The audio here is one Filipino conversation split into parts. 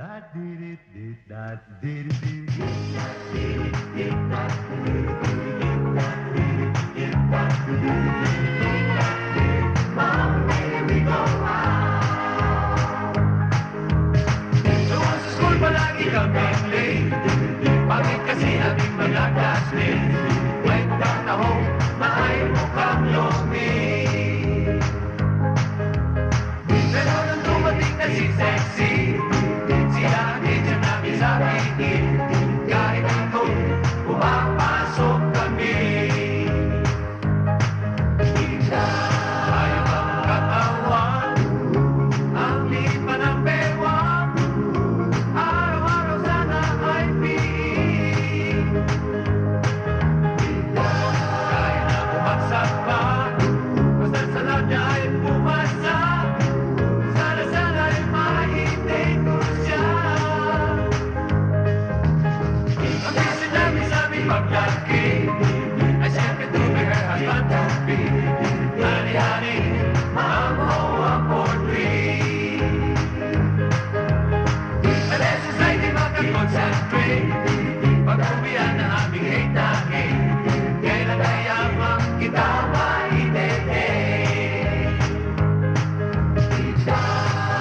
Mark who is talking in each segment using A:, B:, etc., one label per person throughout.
A: Doon sa school palagi kaming late. Bakit kasi aming mga classmates kwentang tahong na ay mukhang longmate. Pero nung dumating na si Sexy, sila ang teacher namin sa pitin. Kahit ito, pumapasok kami. Ayaw ang katawan, ang liit pa ng bewang. Araw-araw sana ay piin. Kaya na bumagsak pa, basta sa lab niya ay pumasa. Sana ay mahitin ko siya. Ang kasi namin sa aming paglaki ay siyempre to be her husband to be. Honey, I'm home, I'm for free. Lessons ay di makakonsentrate. Pag-uwian na aming hate na hate. Kailan kaya mang kita maitete?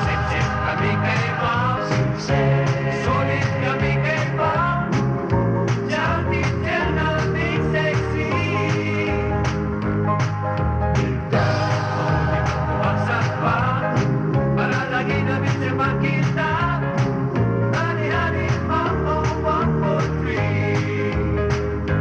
A: Sip-sip kami kay Bob. Sulit kami kay Bob. Siyang teacher naming sexy. Bumagsak pa, para lagi namin siya makita. Honey, mambo, 1, 2, 3.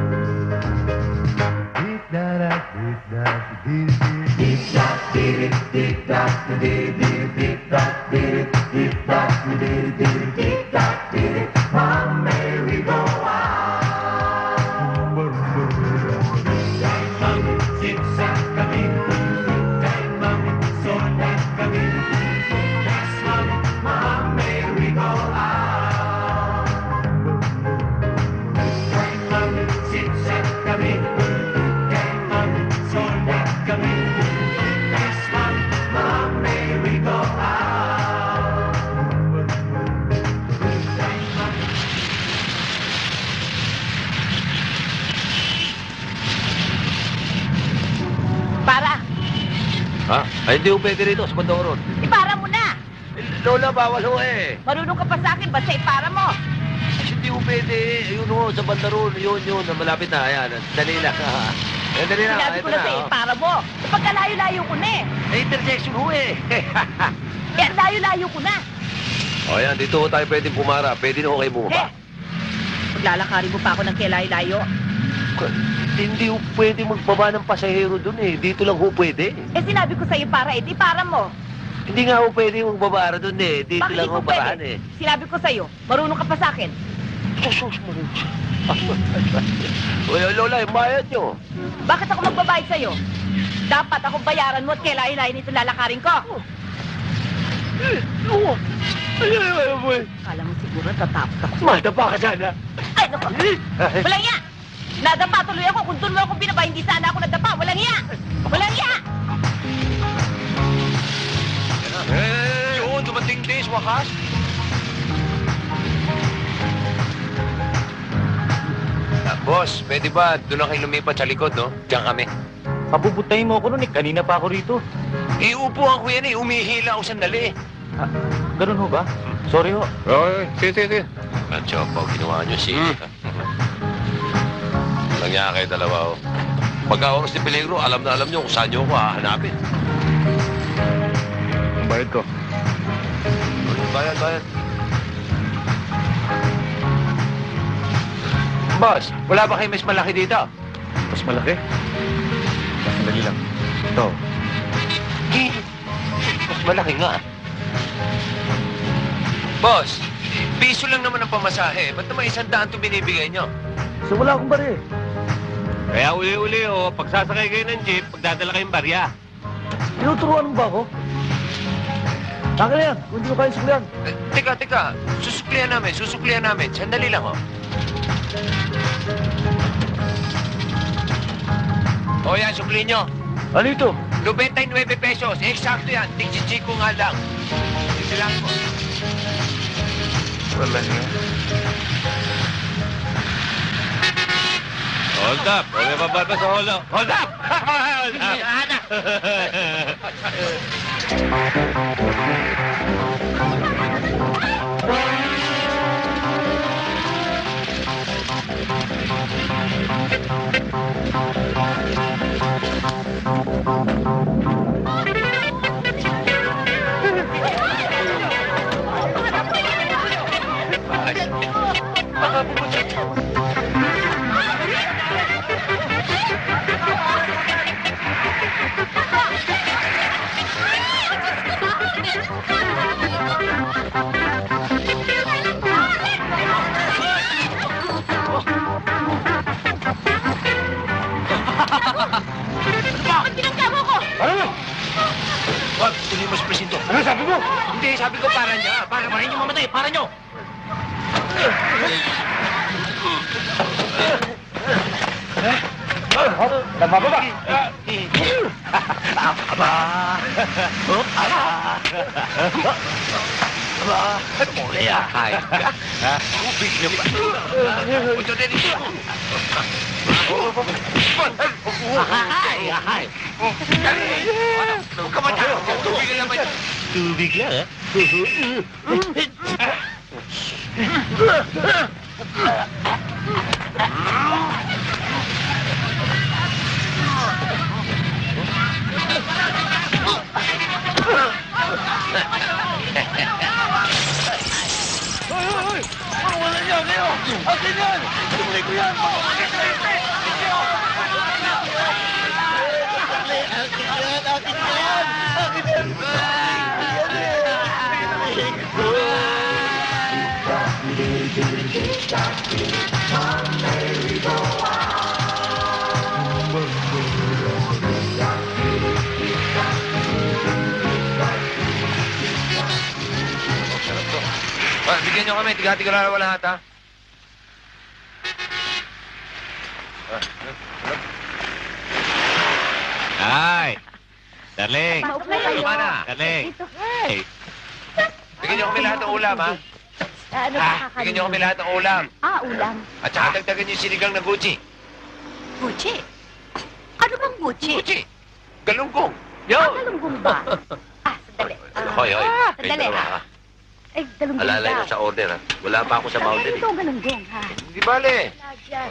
A: Mom, Mary, go on. Kay Mami, zigzag kami. Kay Mami, solat kami. Yes, Mami, Mom, Mary, go on. Kay Mami, zigzag kami. Kay Mami, solat kami. Yes, Mami, Mom, Mary, go on.
B: Para!
C: Ha? Ay, hindi ko pwede rito sa Bandoron.
B: Ipara mo na!
C: Lola, bawal ho eh.
B: Marunong ka pa sa akin, basta ipara mo!
C: Kasi hindi ko pwede. Ayun ho, sa Bandoron. Yun, na malapit na. Ayan, dali lang. Ayan, dali lang.
B: Sinabi ko na sa ipara mo. Kapag kalayo-layo ko na eh.
C: Ay, intersection ho eh.
B: Eh, layo-layo ko na.
C: O, ayan, dito ho tayo pwedeng pumara. Pwede na ho kayo bumaba.
B: Paglalakarin mo pa ako ng kalayo-layo.
C: Hindi ho pwede magbaba ng pasahero dun eh. Dito lang ho pwede.
B: Eh, sinabi ko sa'yo para, ipara mo.
C: Hindi nga ho pwede magbaba dun eh. Dito
B: Bakit
C: lang
B: di
C: ho
B: ko
C: paraan
B: pwede?
C: eh.
B: Sinabi ko sa'yo, marunong ka pa sa akin.
C: Sus, Lola, yung bayad nyo.
B: Bakit ako magbabayad sa'yo? Dapat ako bayaran mo at kailangan nito lalakarin ko. Kala mo siguro tatapos ako.
C: Madapa ka sana.
B: Ay, naku! Walang iya! Nadapa tuloy ako. Kung doon mo akong binaba, hindi sana ako nadapa. Walang iya! Walang iya!
C: Yun, dumating din sa wakas. Boss, pwede ba doon na kayo lumipat sa likod, no? Diyan kami.
D: Pabubutayin mo ako nun eh. Kanina pa ako rito.
C: Iupuan ko yan eh. Umihila ako sandali.
D: Ganun ho ba? Sorry ho.
C: Sige. Ang tsopo, ginawa niyo si... Walang niya kayo dalawa, oh. Pagka oras ni Peligro, alam na alam niyo kung saan niyo ako hahanapin.
D: Ang bayad ko.
C: Bayad. Boss, wala ba kayo mas malaki dito?
D: Mas malaki? Sandali lang. Ito.
C: Mas malaki nga. Boss, piso lang naman ang pamasahe. Ba't naman 100 ito binibigay niyo?
D: So wala akong bari.
E: Kaya uli-uli, oh, pagsasakay kayo ng jeep, pagdadala kayong barya.
D: Tinuturuan mo ba ako? Saka na yan. Kung hindi ko kaya suklihan.
C: Teka. Susuklihan namin. Sandali lang, oh. O yan, sukli nyo.
D: Ano ito?
C: 99 pesos. Eksakto yan. Tigsi-chiko nga lang. Ito lang po. Wala niya.
E: Hold up! Huwag may mabata sa hold up! Hold up! Hold up!
B: Bakit pinagkamo ko?
D: Ano?
C: Wag, tuloy mo sa presinto.
D: Ano sabi mo?
C: Hindi, sabi ko para niya. Para rin yung mamatay. Para nyo.
D: Tama ba ba?
C: Aba! Oh, aba! Aba! Muli ah! Ay, tubig na ba? Ito din ito! Ay, ay! Huwag ka matawag! Tubig na naman! Tubig lang, ha?
D: Wala niya, Leo! Akin yan! Tumuli ko yan!
C: Bigyan nyo kami, tiga-tiga lang naman lahat, ha?
E: Ay! Darling!
B: Maupo kayo.
C: Tama na.
E: Darling!
B: Ito.
E: Hey!
C: Bigyan nyo kami lahat ng ulam, ha?
B: Ano
C: Ha?
B: ba
C: Bigyan nyo kami lahat ng ulam.
B: ulam.
C: At saka dagdagan yung sinigang na Gucci.
B: Gucci. Ano bang Gucci?
C: Gucci! Galunggong!
B: Galunggong ba? Sandali.
C: Hoy, hoy.
B: Sandali,
C: ha?
B: Ay, galunggong
C: Alalay
B: ba?
C: ko sa order, ha? Wala pa ako sa boundary.
B: Ito ang galunggong, ha?
C: Hindi bale.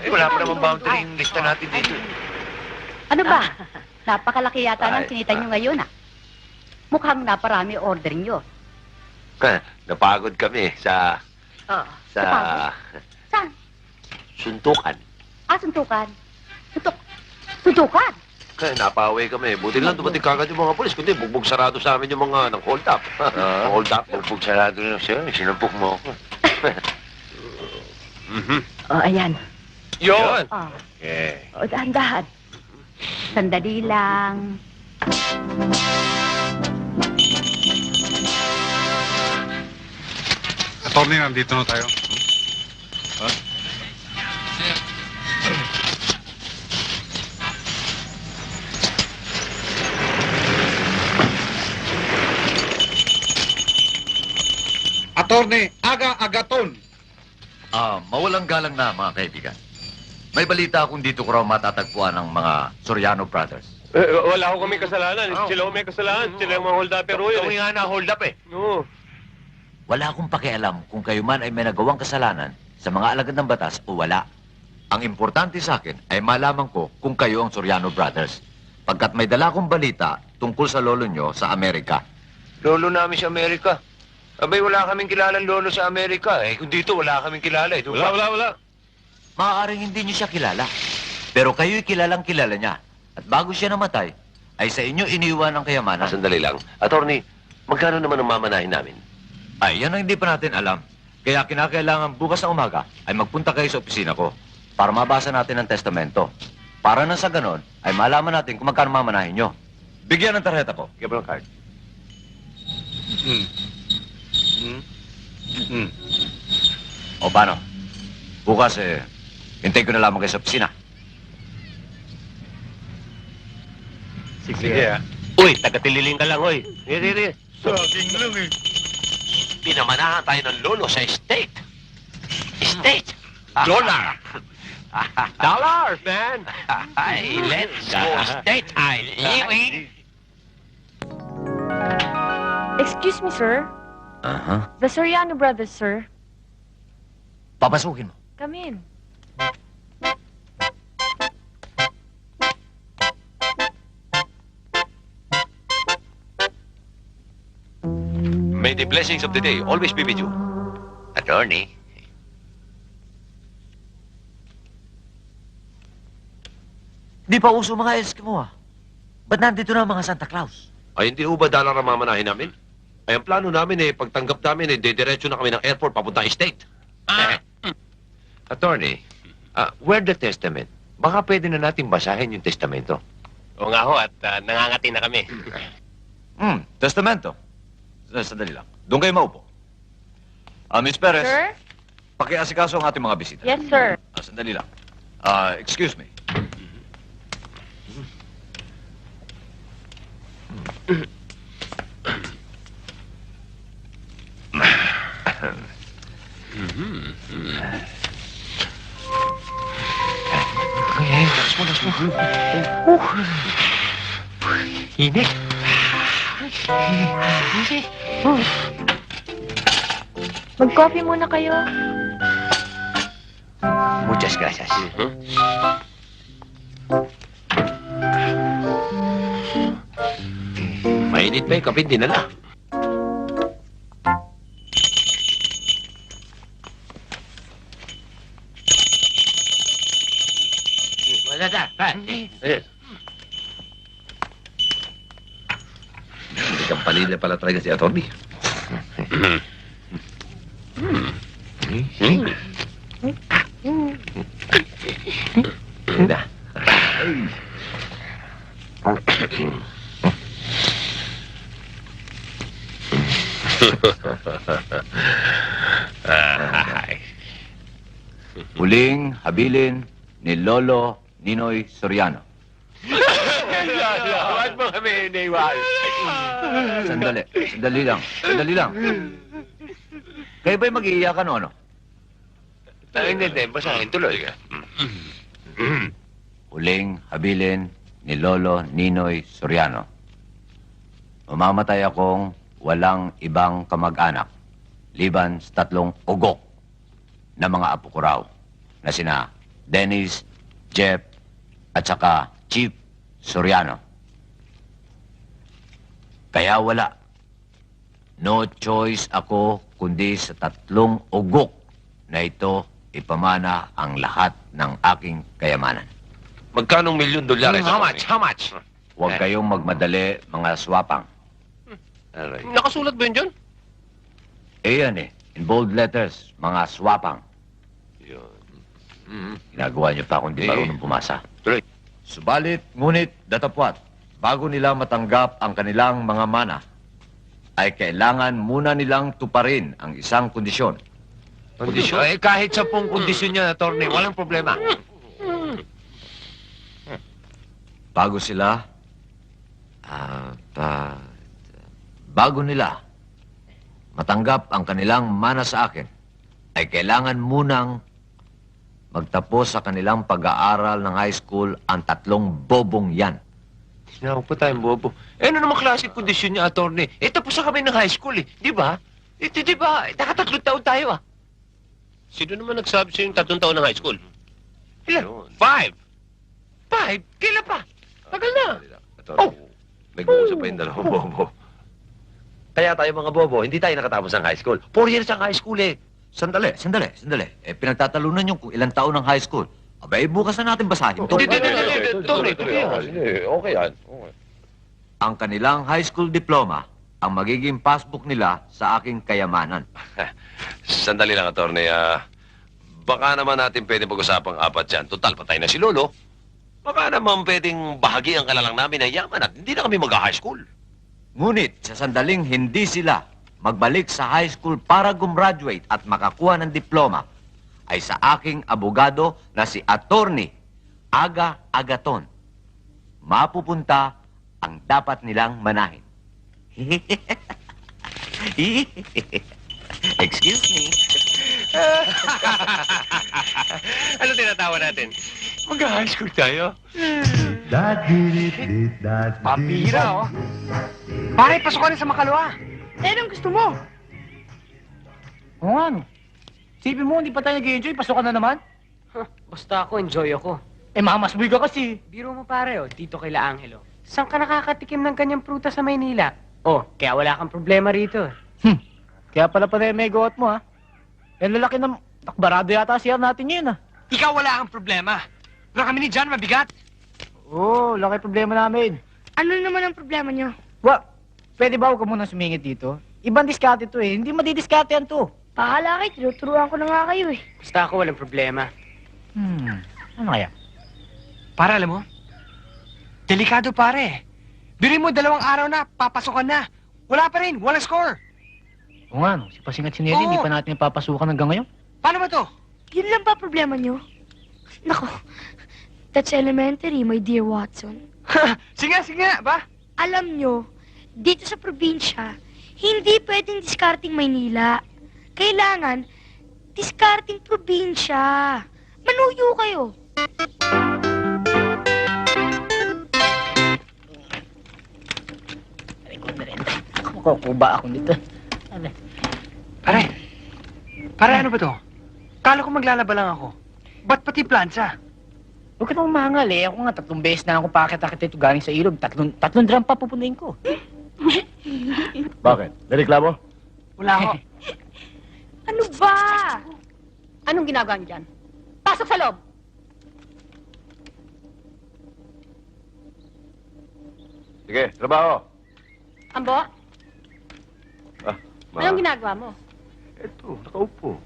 C: Eh, wala pa naman boundary yung lista natin dito.
B: Ano ba? Napakalaki yata ng
C: Ay,
B: kinita nyo ngayon, ah. Mukhang naparami order nyo.
C: Napagod kami sa
B: Napagod? Saan?
C: suntukan.
B: Suntukan. Suntukan?
C: Napaway kami. Buti lang dumating kagad yung mga polis. Kundi bugbog sarado sa amin yung mga nang hold up. Hold up, bugbog sarado na siya. Sinampok mo ako.
B: Ayan.
C: Yun!
E: Okay.
B: Dahan-dahan. Sandali lang.
F: Attorney, nandito na tayo. Attorney, aga-agaton.
G: Mawalang galang na, mga kaibigan. May balita akong dito ko raw matatagpuan ng mga Soriano Brothers.
E: Wala ko kami kasalanan. Sila ko may kasalanan. Sila yung mga hold upper ho yun.
C: Kami nga na hold up eh.
E: Oo.
G: Wala akong pakialam kung kayo man ay may nagawang kasalanan sa mga alagad ng batas o wala. Ang importante sa akin ay malaman ko kung kayo ang Soriano Brothers. Pagkat may dala akong balita tungkol sa lolo nyo sa Amerika.
C: Lolo namin sa Amerika. Abay, wala kaming kilalang lolo sa Amerika. Eh, kung dito, wala kaming kilala eh.
E: Wala.
G: Maaaring hindi nyo siya kilala. Pero kayo'y kilalang kilala niya. At bago siya namatay, ay sa inyo iniwan ang kayamanan.
C: Sandali lang. Attorney, magkano naman ang mamanahin namin?
G: Ay, yan ang hindi pa natin alam. Kaya kinakailangan bukas na umaga ay magpunta kayo sa opisina ko para mabasa natin ang testamento. Para nang sa ganon, ay malaman natin kung magkano mamanahin nyo. Bigyan ng tarjeta ko.
C: Give me a card.
G: O paano? Bukas hintay ko na lamang kayo sa opisina.
E: Sige, ha? Uy, taga-tililing ka lang, uy. Sige.
F: Saging lang eh.
C: Pinamanahan tayo ng lolo sa estate. Estate.
E: Dollar. Dollars, man.
C: Ay, let's go estate. Ay, liwi.
H: Excuse me, sir.
G: Aha.
H: The Soriano brothers, sir.
G: Papasukin mo.
H: Come in.
C: May the blessings of the day always be with you. Attorney.
G: Di pa uso mga Eskimo ah. Ba't nandito na ang mga Santa Claus?
C: Ay, hindi ba dalang ang mamanahin namin? Ay, ang plano namin pagtanggap namin dediretso na kami ng airport papunta estate.
I: Attorney, where the testament? Baka pwede na natin basahin yung testamento.
E: Oo nga ho, at nangangati na kami.
G: Testamento. Sandali lang. Doon kayo maupo. Miss Perez,
H: Sir?
G: pakiasikaso ang ating mga bisita.
H: Yes, sir.
G: Sandali lang. Excuse me.
I: Init.
H: Mag-coffee muna kayo.
I: Muchas gracias.
C: Mainit pa yung kape, dinala.
I: Wala na.
C: Kampanila pala talaga si attorney.
I: Na.
G: Huling habilin ni Lolo Ninoy Soriano.
E: Huwag mo kami iniwan.
G: Sandali lang. Kayo ba'y mag-iiyakan o ano?
I: Hindi, basahin tuloy ka.
G: Huling habilin ni Lolo Ninoy Soriano. Mamamatay akong walang ibang kamag-anak liban sa 3 ugok na mga apo ko raw na sina Dennis, Jeff, at saka Chief Soriano. Kaya wala. No choice ako kundi sa 3 ugok na ito ipamana ang lahat ng aking kayamanan.
C: Magkanong $1 million?
I: How much? How much?
G: Huwag kayong magmadali, mga swapang.
I: Aray.
E: Nakasulat ba yun dyan?
G: Yan in bold letters, mga swapang.
C: Yun.
G: Ginagawa niyo pa kung di marunong pumasa.
C: Tuloy.
G: Subalit, ngunit, datapwat, bago nila matanggap ang kanilang mga mana, ay kailangan muna nilang tuparin ang isang kondisyon.
I: Kondisyon? Kahit 10 kondisyon niya, attorney, walang problema.
G: Bago nila matanggap ang kanilang mana sa akin, ay kailangan munang magtapos sa kanilang pag-aaral ng high school ang 3 bobong yan.
I: Tinawag pa tayong bobo. Ano naman klaseng kondisyon niya, attorney? Tapos na kami ng high school, Di ba? Di ba? Naka-3 taon tayo,
E: Sino naman nagsabi sa'yo yung 3 taon ng high school?
I: Ilan?
E: 5.
I: 5? Kailan pa? Tagal na.
C: Attorney, nag-uusap pa yung dalawang bobo. Kaya tayo mga bobo, hindi tayo nakatapos ng high school. 4 years ang high school
G: Sandali. Pinagtatalunan niyo kung ilang taon ng high school. Abay, bukas na natin basahin to.
I: Hindi, Tony,
C: Okay yan. Okay.
G: Ang kanilang high school diploma ang magiging passbook nila sa aking kayamanan.
C: Sandali lang, attorney. Baka naman natin pwede pag-usapang 4 yan. Total, patay na si Lolo. Baka naman pwedeng bahagian ka na lang namin ng yaman at hindi na kami mag-high school.
G: Ngunit sa sandaling hindi sila magbalik sa high school para gumraduate at makakuha ng diploma, ay sa aking abogado na si Attorney Aga Agaton, mapupunta ang dapat nilang manahin. Excuse me.
E: Ano tinatawa natin?
I: Mag-high school tayo.
J: Pambira, oh. Pare, pasok ka rin sa Makalawa.
B: Eh, anong gusto mo?
D: Oo nga, no. Sipin mo, hindi pa tayo nag-enjoy, pasok ka na naman.
J: Basta ako, enjoy ako.
D: Eh, mamasboy ka kasi.
J: Biro mo pare, oh, dito kay La Angelo. Saan ka nakakatikim ng ganyang prutas sa Maynila? Oh, kaya wala kang problema rito.
D: Kaya pala yung megawatt mo, ha? Yan lalaki ng takbarado yata siya natin ngayon, ha?
J: Ikaw wala kang problema. Pero kami ni John mabigat.
D: Oo, laki problema namin.
B: Ano naman ang problema nyo?
D: Pwede ba huwag ka muna sumingit dito? Ibang diskarte to eh, hindi madidiskarte yan to.
B: Pahala kayo, tinuturuan ko na nga kayo eh.
J: Basta ako walang problema.
D: Ano kaya?
J: Para alam mo, delikado pare. Birin mo 2 araw na, papasokan na. Wala pa rin, walang score.
D: Oo nga, no. Si Pasing at si Nelly, hindi pa natin papasukan hanggang ngayon.
J: Paano ba to?
B: Yun lang ba problema nyo? Nako, that's elementary, my dear Watson.
J: Sige nga, ba?
B: Alam nyo, dito sa probinsya, hindi pwedeng discarding Maynila. Kailangan, discarding probinsya. Manuyo kayo.
D: Kukuba ako nito.
J: Pare, ano ba to? Kala ko maglalaba lang ako. Ba't pati plansa?
D: Huwag ka nang umangal eh. Ako nga, 3 beses na ako pakit-akit ito galing sa ilog. Tatlong drum pa pupunuin ko.
G: Bakit? Reklamo?
J: Wala ako.
B: Ano ba? Anong ginagawa niyo dyan? Pasok sa loob!
C: Sige, trabaho.
B: Ambo,
C: Ma.
B: anong ginagawa mo?
C: Eto, nakaupo.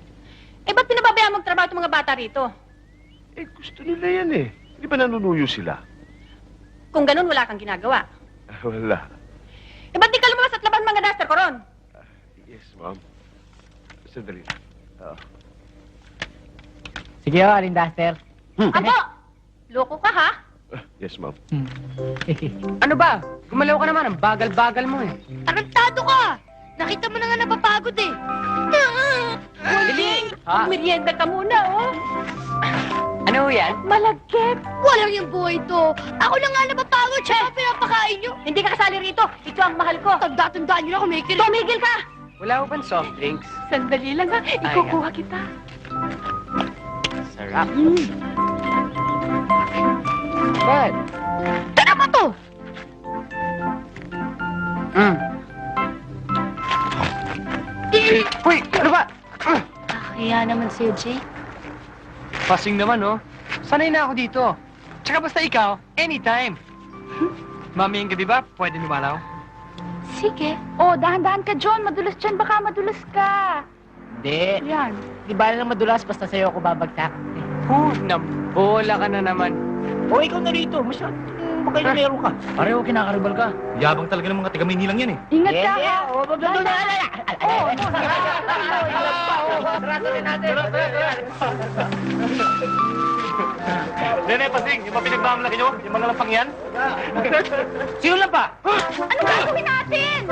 B: Eh, ba't pinababayaan magtrabaho itong mga bata rito?
C: Eh, gusto nila yan eh. Hindi ba nanunuyo sila?
B: Kung ganun, wala kang ginagawa.
C: Wala.
B: Eh, ba't di ka lumabas at laban mga duster ko ron?
C: Yes, ma'am. Sandali.
D: Sige ho, Aling Duster.
B: Ambo! Loko ka, ha?
C: Yes, ma'am.
J: Ano ba? Gumalaw ka naman, ang bagal-bagal mo eh.
B: Tarantado ka! Nakita mo na nga napapagod eh.
J: Dali! Ha?
B: Merienda ka muna, oh.
J: Ano yan?
B: Malagkit. Walang yung buhay to. Ako na nga napapagod siya. Pinapakain nyo. Hindi ka kasali rito. Ito ang mahal ko. Tanda-tandaan nyo na kumikil. Tumigil ka!
J: Wala ko bang soft drinks?
B: Sandali lang ha. Ikukuha kita.
J: Sarap.
D: Ba't?
B: Tara mo to!
J: Uy, ano ba?
B: Kaya naman sa'yo, Jay.
J: Pasing naman, oh. Sanay na ako dito. Tsaka basta ikaw, anytime. Mami yung gabi ba? Pwede lumalaw?
B: Sige. Oh, dahan-dahan ka, John. Madulas dyan. Baka madulas ka.
D: Hindi.
B: Yan.
D: Di ba lang madulas, basta sa'yo ako babagtak.
J: Nabola ka na naman.
D: O, ikaw na rito. Masyadong makailero ka.
G: Pareho, kinakaribal ka. Yabang talaga ng mga taga-Maynilang yan eh.
B: Ingat ka, ha?
D: O, babagdun na.
I: Nene, Pasing, yung mga pinagmamalaki nyo, yung mga lampang yan.
D: Sino lang pa?
B: Ano gagawin natin?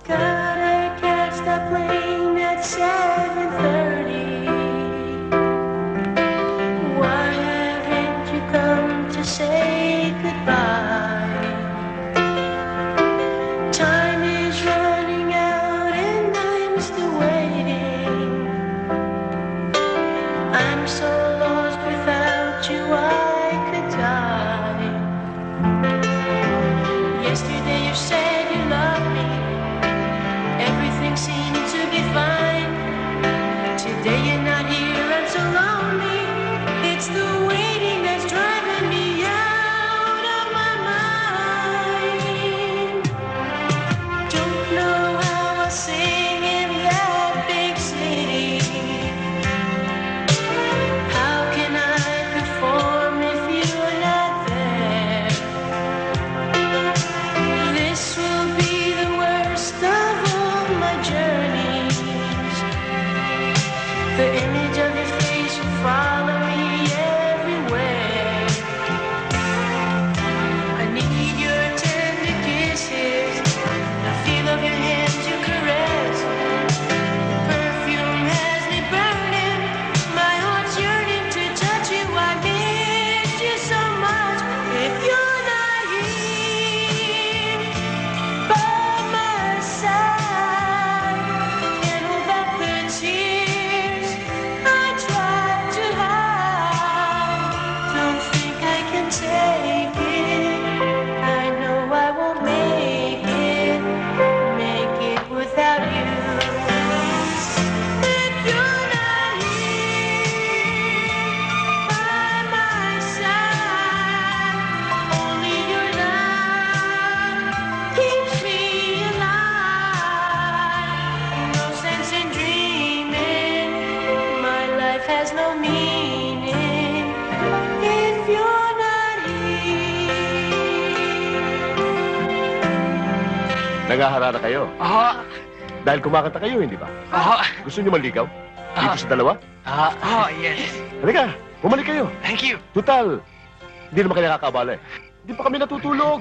A: Gotta catch the plane at 7:30. Why haven't you come to say goodbye? Time is running out and I'm still waiting. I'm so lost without you, I could die. Yesterday you said you loved me. Everything seemed to be fine. Today you're not here, I'm so lonely. It's the waiting that's driving me out of my mind. Don't know how I'll sing in that big city. How can I perform if you're not there? This will be the worst of all my journeys. The image of your face will follow me everywhere. I need your tender kisses, the feel of your hands you caress. The perfume has me burning, my heart's yearning to touch you. I miss you so much. If you're not here by my side, can't hold back the tears I tried to hide. Don't think I can take it. I know I won't make it without you. If you're not here by my side, only your love keeps me alive. No sense in dreaming, my life has no meaning if you're not here.
C: Naghaharana kayo.
J: Oo.
C: Dahil kumakanta kayo, hindi ba?
J: Oo.
C: Gusto niyo manligaw? Dito sa dalawa?
J: Oo, yes.
C: Halika, bumalik kayo.
J: Thank you.
C: Total, hindi naman kayo nakakabala eh. Hindi pa kami natutulog.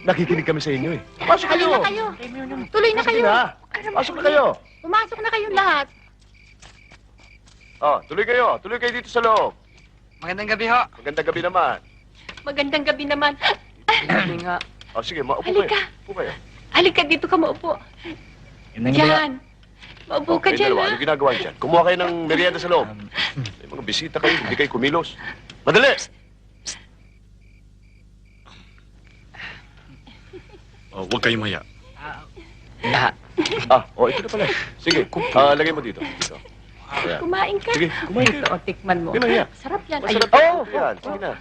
C: Nakikinig kami sa inyo eh. Pasok kayo!
B: Tuloy na kayo. Tuloy na
C: Sige
B: kayo.
C: na. Pasok na kayo.
B: Pumasok na kayong lahat.
C: Oh, tuloy kayo. Tuloy kayo dito sa loob.
J: Magandang gabi ho.
C: Magandang gabi naman.
B: Magandang gabi naman.
J: Gabi nga.
C: Oh, sige, maupo
B: Halika.
C: kayo. Upo kayo.
B: Halika dito ka maupo. Diyan. Maupo ka
C: Kayong
B: dyan,
C: dalawa,
B: ha?
C: ano ginagawa niyo dyan? Kumuha kayo ng merienda sa loob. May mga bisita kayo, hindi kayo kumilos. Madali!
F: Oh, huwag kayong maya.
C: Ito na pala. Sige, lagay mo dito. Dito. Ayan.
B: Kumain ka.
C: Sige, kumain kayo.
B: Ito, tikman mo.
C: Hindi na yan.
B: Sarap yan.
C: Masarap
B: Ayun.
C: yan. Sige na.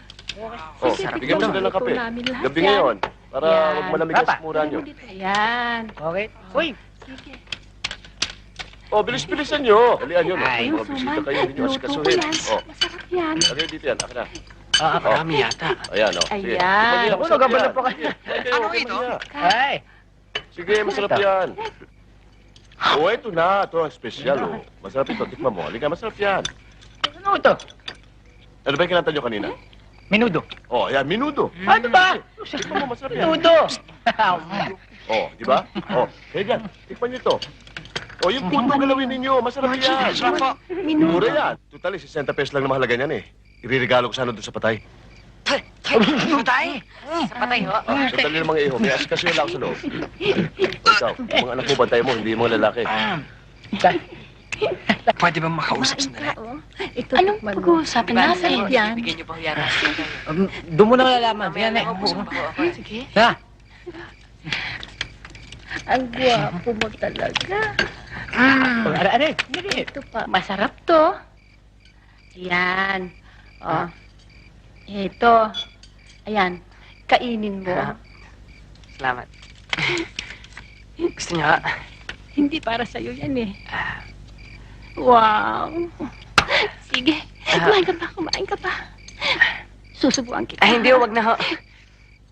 B: Sige,
C: Bigyan mo
B: tikman
C: sila ng kape.
B: Ito namin lahat
C: Gabi
B: yan.
C: ngayon, para
B: Yan.
C: huwag malamig ang mura nyo.
B: Ayan.
D: Okay. Uy,
B: Sige.
C: Oh, bilis-bilisan nyo. Dalian nyo, no?
D: Ay,
C: May mga bisita kayo, hindi nyo
B: Luto ko
C: asikasuhin.
B: yan.
C: Oh,
B: Masarap yan.
C: lagay dito yan. Akin na.
J: Marami yata.
C: Ayan, oh. Sige.
B: Ayan.
C: Tikman nyo yan,
D: Ako,
C: masarap
D: nagabala
C: yan.
D: pa kayo.
C: Sige,
J: Ano
C: okay
J: ito?
C: man yan.
D: ay.
C: Sige, masarap yan. Oh, ito na. Ito ang special, oh. Masarap ito. Tikman mo. Halika, masarap yan.
D: Ano ito?
C: Ano ba yung kinanta nyo kanina?
D: Menudo.
C: Oh, ayan, minudo.
D: Ano ba?
C: Tikman mo, masarap yan.
D: Menudo.
C: Oh, di ba? Oh, kaya dyan. Tikman nyo ito. Oh, yung puto galawin ninyo. Masarap yan.
J: Sarap po.
C: Mura yan. Totally, 60 pesos lang na mahalaga niyan eh. Iririgalo ko sana doon sa patay.
J: Patay.
B: Sa patay, ho.
C: Sandali ng mga iho. May asikasuhin lang ako sa loob. Ikaw, yung mga anak mo, bantay mo, hindi yung mga lalaki.
J: Pwede ba makausap sandali?
B: Ito, anong pag-uusapan natin yan?
J: Bigyan niyo pa yata.
D: Doon mo na malalaman. Yan eh.
B: Sige.
D: Ha?
B: Ang gwapo mo talaga.
D: Ano?
B: Ito pa. Masarap to. Ayan. Oh. Ito. Ayan. Kainin mo.
J: Salamat. Gusto niya?
B: Hindi para sa'yo yan eh. Wow. Sige. Kumain ka pa. Kumain ka pa. Susubuan kita.
J: Ay, hindi, wag na ho.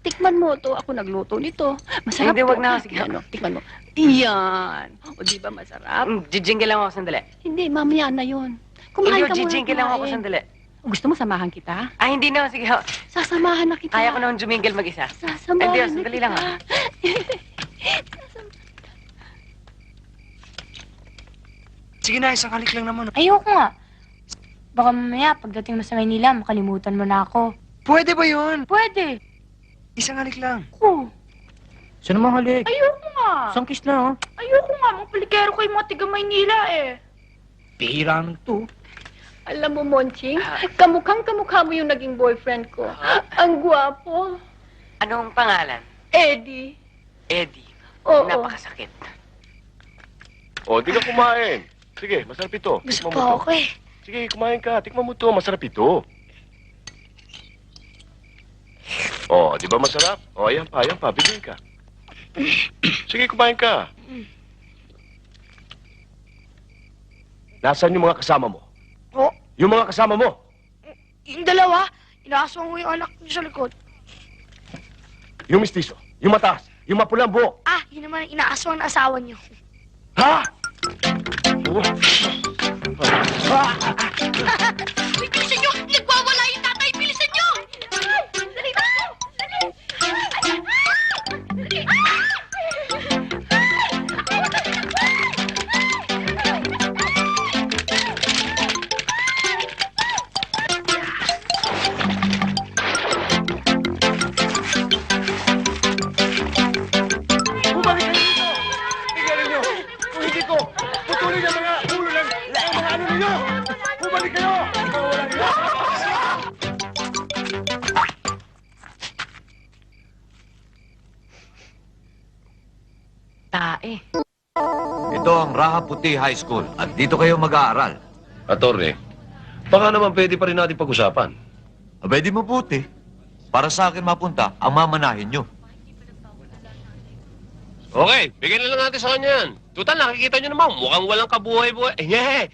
B: Tikman mo to. Ako nagluto nito. Masarap
J: Hindi,
B: to.
J: wag na. Sige.
B: Ano, tikman mo. Iyan. O di ba masarap?
J: Jijingle lang ako sandali.
B: Hindi, mamaya na yun. Kumain
J: Hindi,
B: ka muna.
J: jijingle lang ako
B: kumain.
J: sandali.
B: Gusto mo samahan kita?
J: Ay, hindi na. Sige ho.
B: Sasamahan na kita.
J: Kaya ko naman juminggle mag-isa.
B: Sasamahan
J: Hindi,
B: na
J: sandali
B: kita.
J: lang, ha? Sige na, isang halik lang naman.
H: Ayoko nga. Baka mamaya, pagdating mo sa Maynila, makalimutan mo na ako.
J: Pwede ba yun?
H: Pwede.
J: Isang halik lang.
H: Oo.
D: Saan naman halik?
H: Ayoko nga.
D: Isang kiss na, oh.
H: Ayoko nga. Mga palikero kayo mga tiga Maynila eh.
D: Pihira naman to.
B: Alam mo, Monching, kamukhang-kamukha mo yung naging boyfriend ko. Ang gwapo.
K: Anong pangalan?
B: Eddie.
K: Eddie.
B: Oo.
K: Napakasakit.
E: O, di ka kumain. Sige, masarap ito.
B: Gusto
E: Tikman mo
B: pa
E: to.
B: ako eh.
E: Sige, kumain ka. Tikman mo to. Masarap ito. O, di ba masarap? O, ayan pa. Bigyan ka. Sige, kumain ka. Nasaan yung mga kasama mo?
B: Oh,
E: Yung mga kasama mo?
B: yung dalawa, inaaswang ko yung anak niyo sa likod.
E: Yung mistiso, yung mataas, yung mapulang buhok.
B: Ah, yun naman ang inaaswang na asawa niyo.
E: Ha?
B: Bilisan niyo! Nagwawala yung tatay! Bilisan niyo! Dali ba?
E: Bumalik kayo dito! Tingnan ninyo! Kung hindi ko, putulin ang mga ulo ng mga ano ninyo! Bumalik kayo! Wala ninyo!
K: Tae.
G: Ito ang Raha Puti High School at dito kayo mag-aaral.
C: Attorney, baka naman pwede pa rin natin pag-usapan.
G: Abay di mabuti. Para sa akin mapunta, ang mamanahin nyo.
E: Okay, bigyan na lang natin sa kanya yan. Tutal, nakikita nyo naman, mukhang walang kabuhay-buhay. Yeah!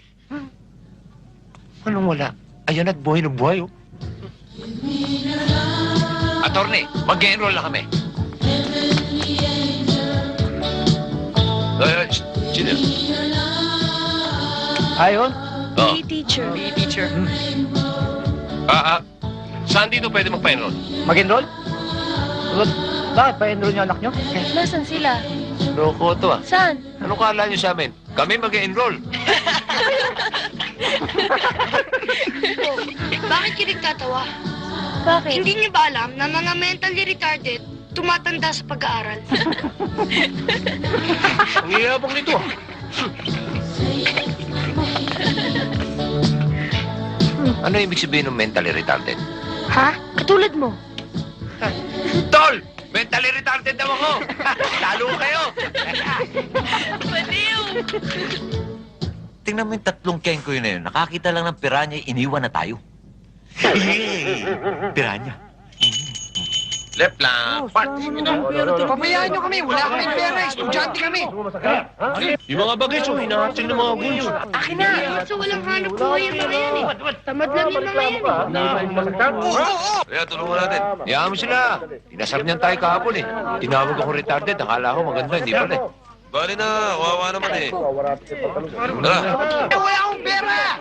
I: Anong wala? Ayan at buhay ng buhay, oh. Attorney, mag-enroll na kami.
C: Ay, sino yan?
D: Ayun.
C: Oh.
B: teacher.
K: PE teacher.
E: Saan dito pwede magpa-enroll?
D: Mag-enroll? Bakit? Pa-enroll niyo anak niyo?
B: Nasaan sila?
I: Loko to, ah.
B: Saan?
I: Anong kala nyo sa amin? Kami mag-enroll.
B: Bakit kayo nagtatawa?
H: Bakit?
B: Hindi niyo ba alam na mga mentally retarded tumatanda sa pag-aaral?
E: Ang iyabang nito.
I: Ano ibig sabihin ng mentally retarded?
B: Ha? Katulad mo.
I: Tol! Mentally retarded daw ako! Lalo kayo!
G: Tingnan mo yung tatlong kengko yun na yun. Nakakita lang ng piranya, iniwan na tayo. Piranya.
C: Left lang. Part.
J: Pabayaan nyo kami. Wala kaming pera. Estudyante kami.
E: Yung mga bagay, so hinahating ng mga gulo.
B: Akin na. Kaso walang hanap buhay yung mga yan eh. Tamad lang yung mga yan eh.
C: Kaya tulungan natin.
I: Hayaan mo sila. Tinasar niyan tayo kahapon eh. Tinawag ako retarded. Akala ko maganda. Hindi pala eh.
C: Bali na, kawawa naman eh. Tara.
J: Wala akong pera.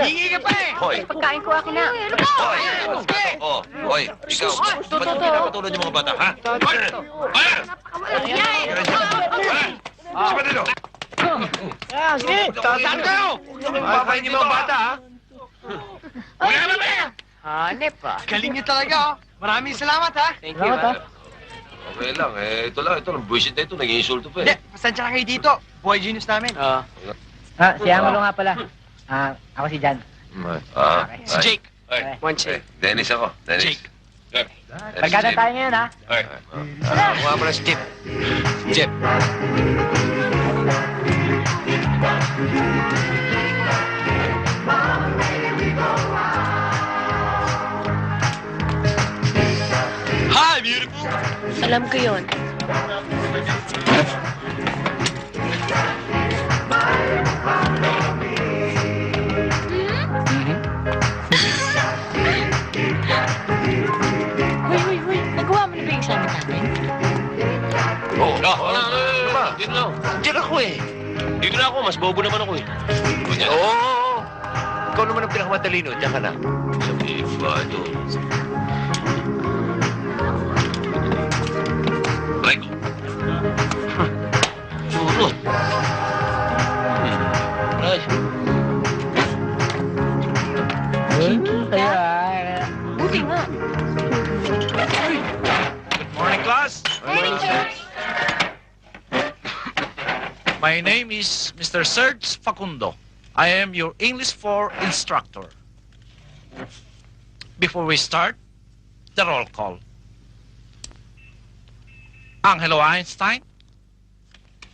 J: Hingi ka pa eh.
C: Hoy.
H: Pagkain ko akin na.
C: Hoy. Oh, hoy. Ikaw. Ba't mo pinapatulad yung mga bata, ha? Hoy! Hoy! Si Manilo!
J: Sige.
I: Saan kayo? Pakain yung mga bata, ha?
C: Wala ka ba?
K: Hanep ah.
J: Galing nyo talaga, oh. Maraming salamat, ha?
K: Thank you, ah.
C: Okay lang, eh. Ito lang, ito lang. Buisit na ito. Nag-i-insulto pa
J: Hindi,
C: eh.
J: pasensya na kayo dito. Boy genius namin.
D: Si Angelo nga pala. Ako si Jan.
J: Si Jake.
C: Jake. Dennis ako. Dennis.
J: Jake.
D: Pagkada tayo ngayon, ha?
I: Ako nga pala si Jeff. Jeff.
E: Hi, beautiful!
H: Alam ko yun. Hoy. Nagawa mo na ba yung examen natin?
E: Oo. Ano ba? Dito na ako.
I: Diyan ako eh.
E: Dito na ako. Mas bobo naman ako eh.
I: Oo. Ikaw naman ang pinakamatalino. Diyan ka na.
C: Sabi ba ito? Rico.
E: Surot. Ay.
H: Buti nga.
F: Morning, class.
B: Morning, sir.
F: My name is Mr. Serge Facundo.
L: I am your English 4 instructor. Before we start, the roll call. Angelo Einstein,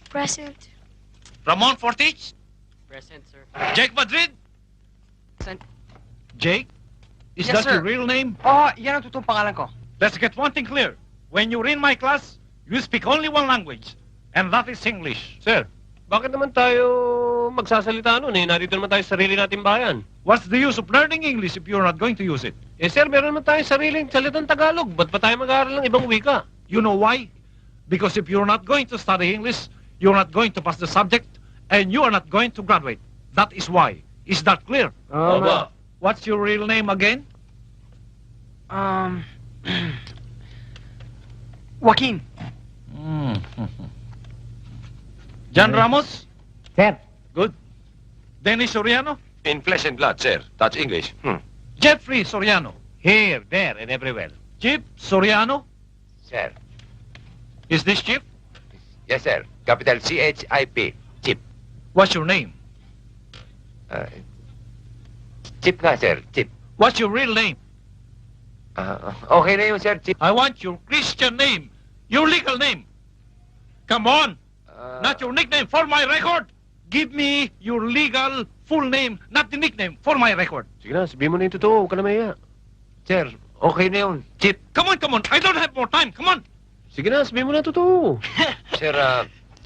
H: Present.
L: Ramon Fortich,
K: Present, sir.
L: Jake Madrid.
J: Present.
L: Jake, is
J: Yes,
L: that
J: sir.
L: your real name?
J: Oh, yan ang totoong pangalan ko.
L: Let's get one thing clear. When you're in my class, you speak only one language, and that is English.
I: Sir, bakit naman tayo magsasalita nun eh? Narito naman tayo sa sarili nating bayan.
L: What's the use of learning English if you're not going to use it?
I: Eh sir, meron naman tayong sariling salitang Tagalog. Ba't pa tayo mag-aaral ng ibang wika?
L: You know why? Because if you're not going to study English, you're not going to pass the subject, and you are not going to graduate. That is why. Is that clear?
I: Aba.
L: What's your real name again?
J: Joaquin.
L: John Ramos?
D: Sir.
L: Good. Dennis Soriano?
C: In flesh and blood, sir. That's English.
L: Jeffrey Soriano?
I: Here, there, and everywhere.
L: Chip Soriano?
G: Sir.
L: Is this Chip?
G: Yes, sir. Capital C-H-I-P. Chip.
L: What's your name?
G: Chip nga, sir. Chip.
L: What's your real name?
G: Okay na yun, sir. Chip.
L: I want your Christian name. Your legal name. Come on. Not your nickname for my record. Give me your legal full name, not the nickname, for my record.
I: Sige na, sabihin mo na yung totoo. Huwag ka na mahiya.
G: Sir, okay na yun. Chip.
L: Come on, come on. I don't have more time. Come on.
I: Sige na, sabihin mo na yung totoo.
G: Sir,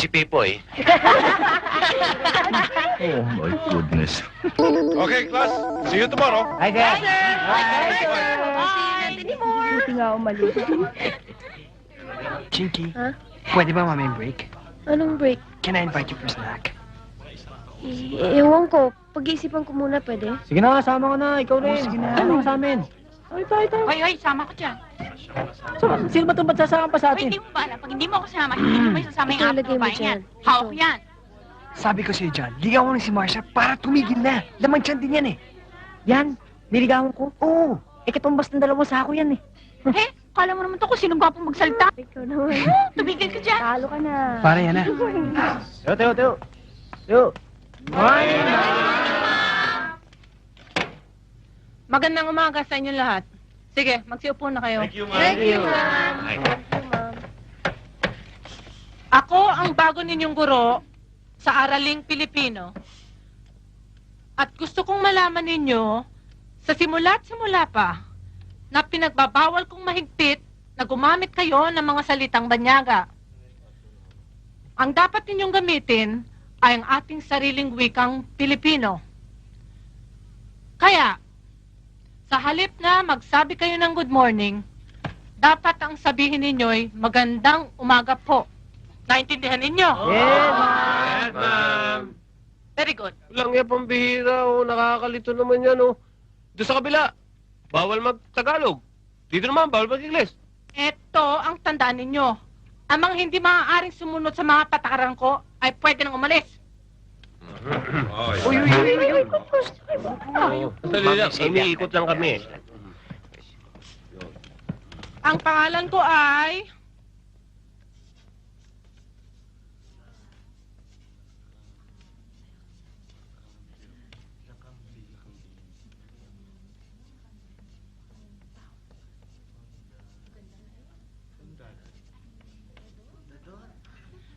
G: Chipipoy. Oh, my goodness.
L: Okay, class. See you tomorrow.
D: Hi, sir.
B: Buti nga umalis.
J: Chinky,
B: Ha?
J: pwede ba mamay break?
B: Anong break?
J: Can I invite you for snack?
B: Ewan ko. Pag-iisipan ko muna, pwede?
D: Sige na, sama ko na. Ikaw rin. Sige na. Sama ka sa amin.
H: Hoy, sama ko dyan.
D: So, sino ba ito ba't sasama pa sa
H: Hoy,
D: atin?
H: hindi mo ba alam? Pag hindi mo ako sinama, hindi mo may sasama yung
B: Ito,
H: apat
B: lagay mo
H: babae
B: dyan.
H: yan. Hawak ko yan.
J: Sabi ko sa'yo dyan, ligawan mo si Marsha para tumigil na. Laman tiyan din yan eh.
D: Yan, niligawan ko.
J: Oo.
D: Katumbas ng dalawang sako yan eh.
H: Kala mo naman to kung sinong gwapong magsalita.
B: Ikaw naman.
H: Tumigil ka dyan.
B: Talo ka na.
J: Para yan na.
D: Teo.
M: Magandang umaga sa inyo lahat. Sige, magsiupo na kayo.
L: Thank you, ma'am.
B: Thank you, ma'am.
M: Ako ang bago ninyong guro sa Araling Pilipino. At gusto kong malaman ninyo, sa simula't simula pa, na pinagbabawal kong mahigpit na gumamit kayo ng mga salitang banyaga. Ang dapat ninyong gamitin ay ang ating sariling wikang Pilipino. Kaya, sa halip na magsabi kayo ng good morning, dapat ang sabihin ninyo'y magandang umaga po. Naintindihan ninyo?
I: Yes, ma'am.
M: Very good.
I: Lang yan, pambihira, oh. Nakakalito naman yan, oh. Doon sa kabila, bawal mag-Tagalog. Dito naman, bawal mag-Ingles.
M: Ito ang tandaan ninyo. Amang hindi maaaring sumunod sa mga patakaran ko ay pwede nang umalis.
I: Uy. Sandali lang, umiikot lang kami.
M: Ang pangalan ko ay...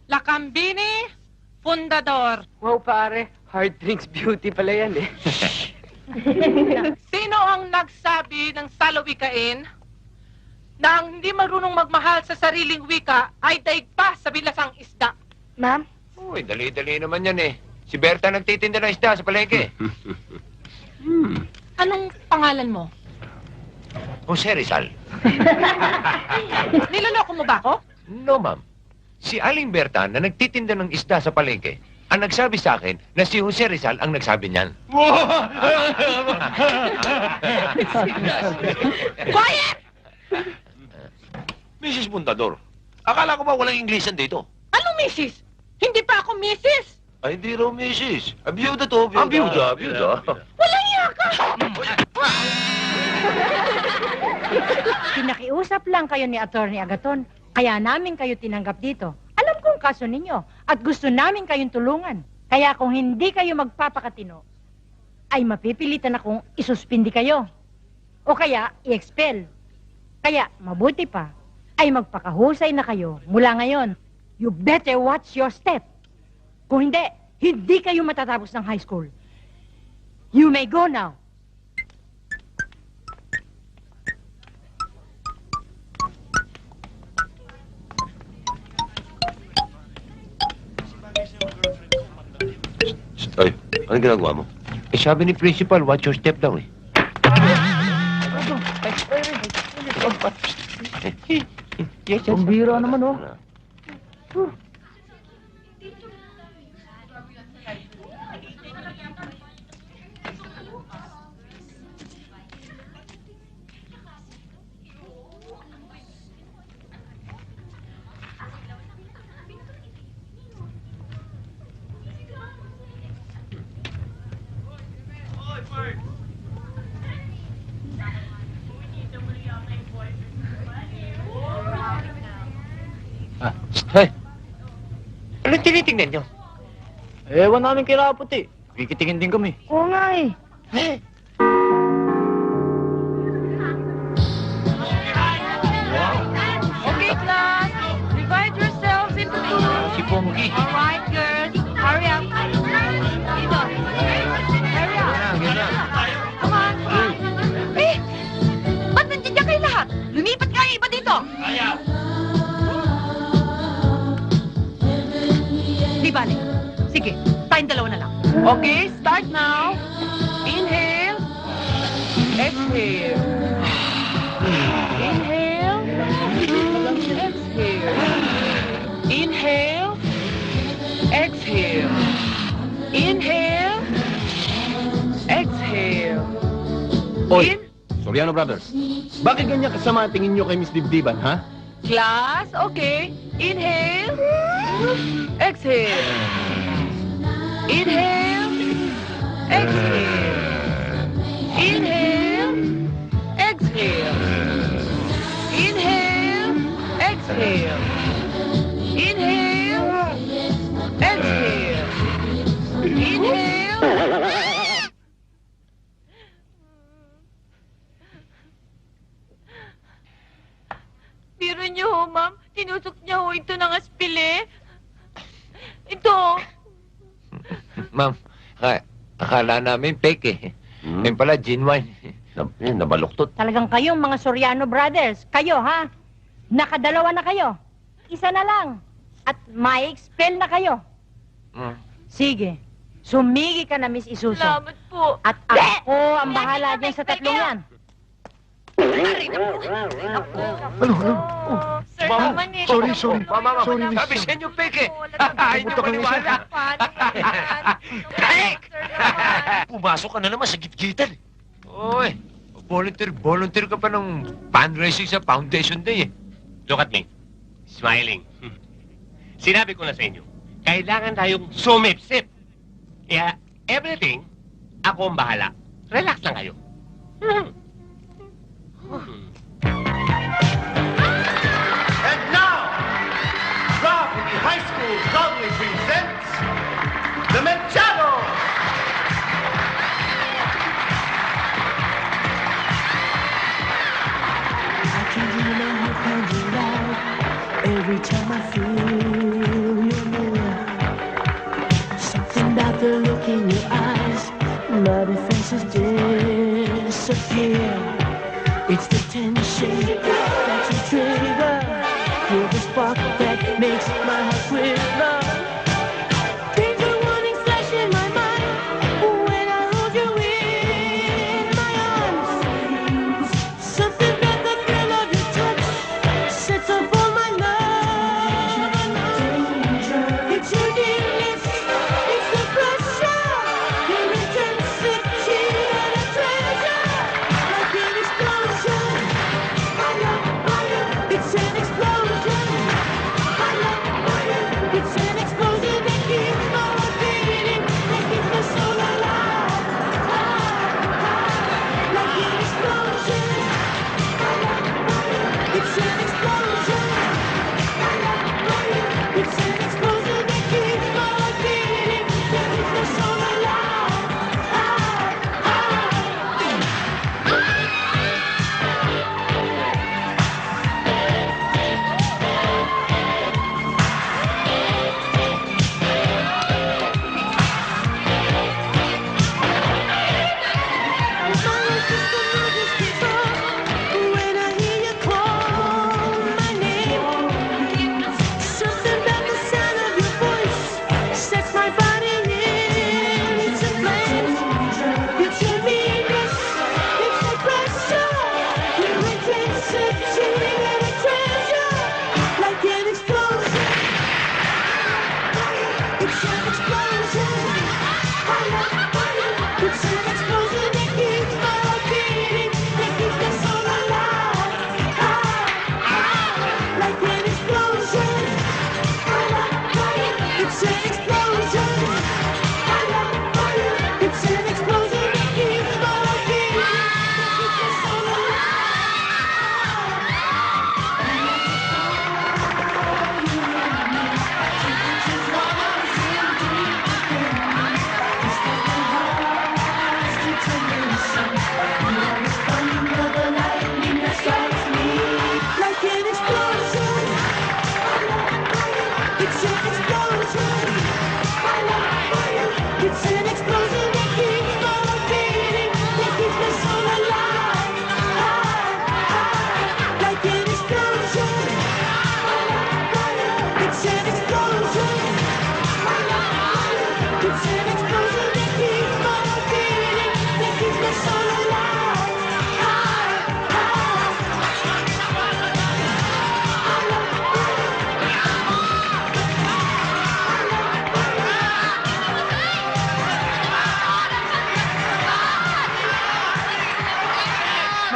M: Lakambini Fundador.
K: Wow, pare. Hard drinks beauty pala yan eh.
M: Sino ang nagsabi ng salawikain na ang hindi marunong magmahal sa sariling wika ay daig pa sa bilasang isda?
B: Ma'am?
G: Uy, dali-dali naman yan eh. Si Berta nagtitinda ng isda sa palengke.
M: Anong pangalan mo?
G: Jose Rizal.
M: Niloloko mo ba ako?
G: No, ma'am. Si Aling Berta na nagtitinda ng isda sa palengke, ang nagsabi sa akin na si Jose Rizal ang nagsabi niyan.
M: Quiet!
C: Mrs. Bundador, akala ko ba walang Inglesan dito?
M: Anong misis? Hindi pa ako misis!
C: Ay, hindi raw Mrs. Abiyuda to, abiyuda.
G: Abiyuda.
M: Walang yaka!
N: Pinakiusap lang kayo ni Attorney Agaton, kaya namin kayo tinanggap dito. Alam kong kaso ninyo at gusto namin kayong tulungan. Kaya kung hindi kayo magpapakatino, ay mapipilitan akong isuspindi kayo. O kaya, i-expel. Kaya, mabuti pa, ay magpakahusay na kayo mula ngayon. You better watch your step. Kung hindi, hindi kayo matatapos ng high school. You may go now.
C: Ay, anong ginagawa mo?
I: Eh, sabi ni Principal, watch your step daw eh.
D: Ang bira naman, oh.
I: Hey! Anong tinitingnan nyo?
D: Ewan namin kay Raputi. Kikitingin din kami.
N: Oo nga eh.
M: Okay, class. Divide yourselves into two.
I: Si Ponggi.
M: All right, girls. Hurry up. Dito. Hurry up. Come on. Eh, ba't nandiyan kayo lahat? Lumipat kayo iba dito. Di balik. Sige, tayong dalawa na lang. Okay, start now. Inhale. Exhale. Inhale. Exhale. Inhale. Exhale. Inhale. Exhale.
E: Oy, Soriano Brothers, bakit ganyan kasama ang tingin nyo kay Miss Dibdiban, ha?
M: Class, okay. Inhale. Exhale. Inhale. Exhale. Inhale. Exhale. Inhale. Exhale. Inhale. Exhale. Inhale. Biro niyo ho, ma'am. Tinusok niya ho ito ng aspile. Ito.
I: Ma'am, akala namin fake eh. Yan pala, genuine.
C: Nabaluktot.
N: Talagang kayong mga Soriano Brothers. Kayo, ha? Nakadalawa na kayo. Isa na lang. At may expel na kayo. Sige. Sumigi ka na, Miss Isuso.
M: Salamat po.
N: At ako ang bahala dyan sa tatlong yan.
M: Sir naman eh.
E: Sorry.
I: Mama,
E: Sorry, Miss.
I: sabi sa inyo fake eh. Ayaw niyo maniwala.
C: Pumasok ka na naman sa gitgitan.
I: Oy, volunteer ka pa ng fundraising sa Foundation Day eh.
O: Look at me. Smiling. Sinabi ko na sa inyo, kailangan tayong sumipsip. Kaya, everything, ako ang bahala. Relax lang kayo.
E: And now, Raputi High School proudly presents the Machado!
A: I can dream and you can dream out every time I feel you're near. Something about the look in your eyes, my defenses disappear. It's the tension that you trigger. You're the spark that makes my heart quiver. There's a warning flash in my mind when I hold you in my arms. Something about the thrill of your touch sets off all my love. It's your nearness, it's the pressure, your intensity and a treasure. Like an explosion, fire, it's an explosion.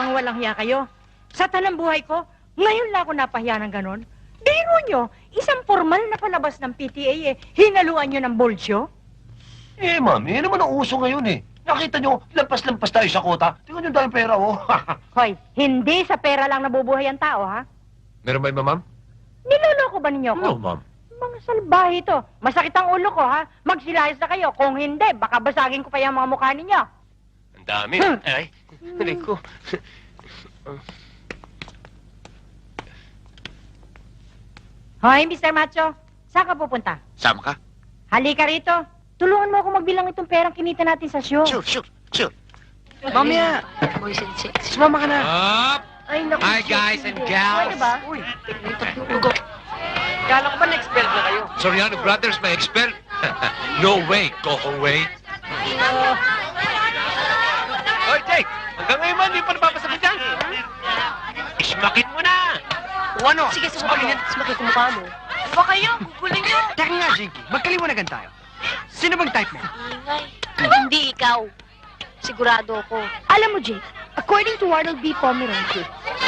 N: Mga walang hiya kayo. Sa tanang buhay ko, ngayon lang ako napahiya ng ganon. Biro nyo, isang formal na palabas ng PTA hinaluan nyo ng bolsyo?
I: Ma'am, yan naman ang uso ngayon eh. Nakita nyo, lampas-lampas tayo sa kota. Tingnan nyo dahil pera, oh.
N: Hoy, hindi sa pera lang nabubuhay ang tao, ha?
I: Meron ba iba, ma'am?
N: Niloloko ba ninyo ako?
I: No, ma'am.
N: Mga salbahe ito. Masakit ang ulo ko, ha? Magsilayas na kayo. Kung hindi, baka basagin ko pa yung mga mukha ninyo.
O: Ang dami. Ay, hindi ko.
N: Hoy, Mr. Macho, saan ka pupunta?
P: Sama ka?
N: Halika rito. Tulungan mo ako magbilang itong perang kinita natin sa show.
P: Sure.
J: Mamaya. Sumama ka na.
I: Up!
N: Ay, naku.
I: Hi, guys and gals.
N: Pwede ba?
J: Uy, kala ko ba na-expel na kayo?
I: Soriano Brothers may expel? No way, Coco way. Hoy, Jake! Hanggang ngayon man, hindi pa napapasabi dyan.
O: Ismakit mo na!
J: Kung ano?
B: Sige, susubukan yan. Sumakit ang mukha mo. Ba kayo? Guguling nyo.
J: Teka nga, Jinky. Magkaliwanagan tayo. Sino bang type mo?
B: Ingay. Hindi ikaw. Sigurado ako. Alam mo, Jake, according to Arnold B. Pomeroy,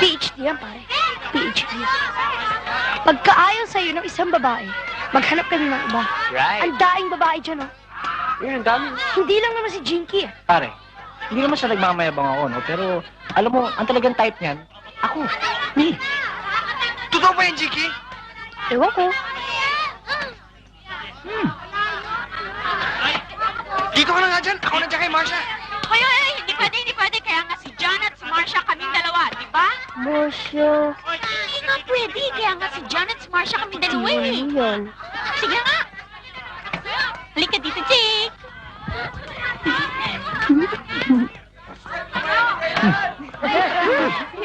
B: PhD yan, pare. PhD. Pagkaayaw sa'yo ng isang babae, maghanap ka ng iba.
J: Right.
B: Ang daing babae dyan, oh.
J: Yun, ang dami.
B: Hindi lang naman si Jinky, eh.
D: Pare, hindi naman siya nagmamayabang ako, no? Pero, alam mo, ang talagang type niyan, ako. Ni.
J: Totoo ba yan, Jinky?
B: Ewan ko.
J: Dito ka na nga dyan. Ako nandiyan kay Marsha.
M: Kaya hindi pwede. Kaya nga si John at si Marcia kaming dalawa, di ba?
B: Bosyo.
M: Hindi nga pwede. Kaya nga si John at si Marcia kaming dalawa eh.
B: Yun.
M: Sige nga. Halika dito, Jake.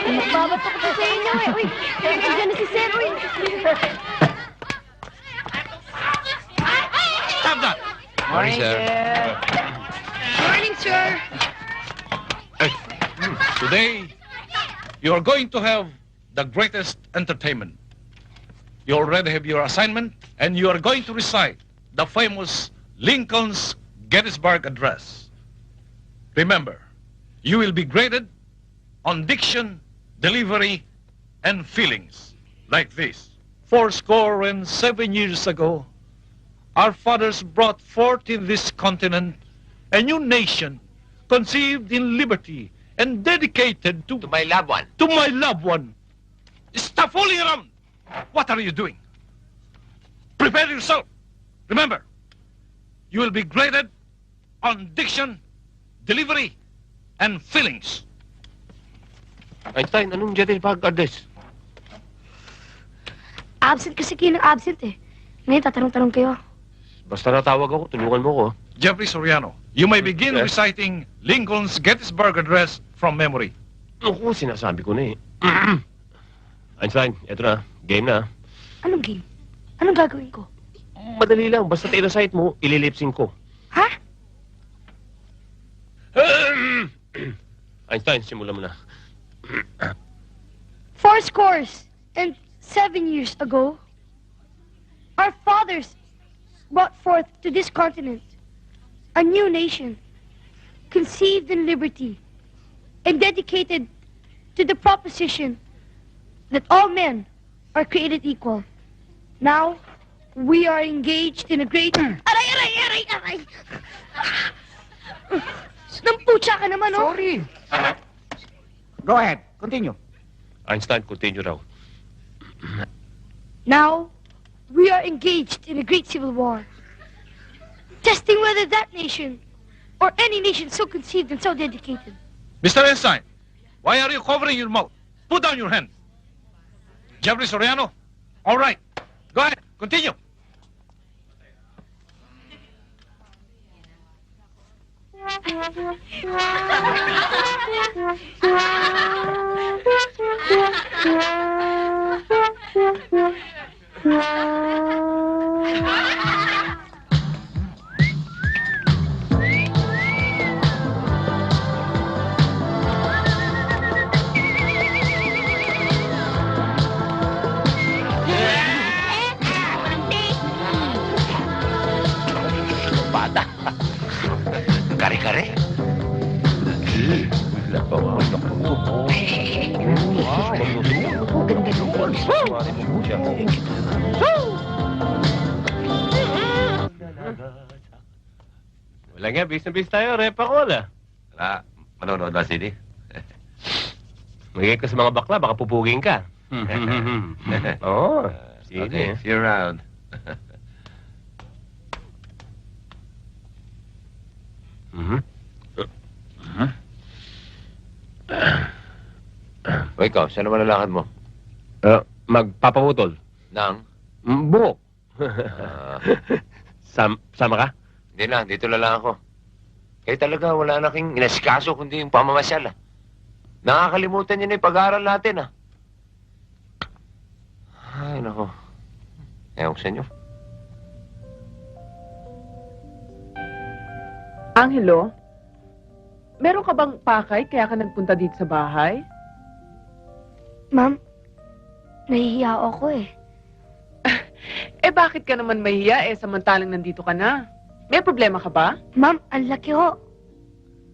B: Magbabato ko sa inyo, eh. Uy, nandiyan na si Sir, uy.
L: Stop that!
I: Morning, sir.
B: Morning, sir.
L: Today, you are going to have the greatest entertainment. You already have your assignment, and you are going to recite the famous Lincoln's Gettysburg Address. Remember, you will be graded on diction, delivery, and feelings like this. 7 years ago, our fathers brought forth in this continent a new nation conceived in liberty and dedicated to
O: my loved one.
L: To my loved one. Stop fooling around. What are you doing? Prepare yourself. Remember, you will be graded on diction, delivery, and feelings.
O: Einstein, anong Gettysburg Address?
B: Absent kasi kayo ng absent, eh. Ngayon, tatanong-tanong kayo.
O: Basta natawag ako, tulungan mo ko.
L: Jeffrey Soriano, you may begin reciting Lincoln's Gettysburg Address from memory.
O: Ako, sinasabi ko na eh. Einstein, eto na. Game na.
B: Anong game? Anong gagawin ko?
O: Madali lang. Basta tinasite mo, ililipsing ko.
B: Ha?
O: Einstein, simulan mo na.
B: 7 years ago, our fathers brought forth to this continent a new nation, conceived in liberty and dedicated to the proposition that all men are created equal. Now, we are engaged in a great... Aray! Namputya ka naman, oh.
J: Sorry. Go ahead. Continue.
O: Einstein, continue raw.
B: Now, we are engaged in a great civil war, testing whether that nation or any nation so conceived and so dedicated.
L: Mr. Einstein, why are you covering your mouth? Put down your hand. Jeffrey Soriano, all right. Go ahead, continue.
G: Bata. Kare-kare. Nako.
O: Wala nga, bis na bis tayo, repa cola.
C: Wala. Manonood ba, Sidi?
O: Magiging ka sa mga bakla, baka pupugin ka. Oo, sige.
C: Okay, see you around. O ikaw, saan naman ang lakad mo?
O: Magpapaputol.
C: Nang?
O: Buhok. Sama ka?
C: Hindi na, dito na lang ako. Kaya talaga wala na king inasikaso kundi yung pamamasyal. Nakakalimutan niyo na yung pag-aaral natin, ah. Ay, nako. Ewan ko sa inyo.
P: Angelo, meron ka bang pakay kaya ka nagpunta dito sa bahay?
B: Ma'am, nahihiya ako eh.
P: Eh bakit ka naman mahiya samantalang nandito ka na? May problema ka ba?
B: Ma'am, ang laki ho.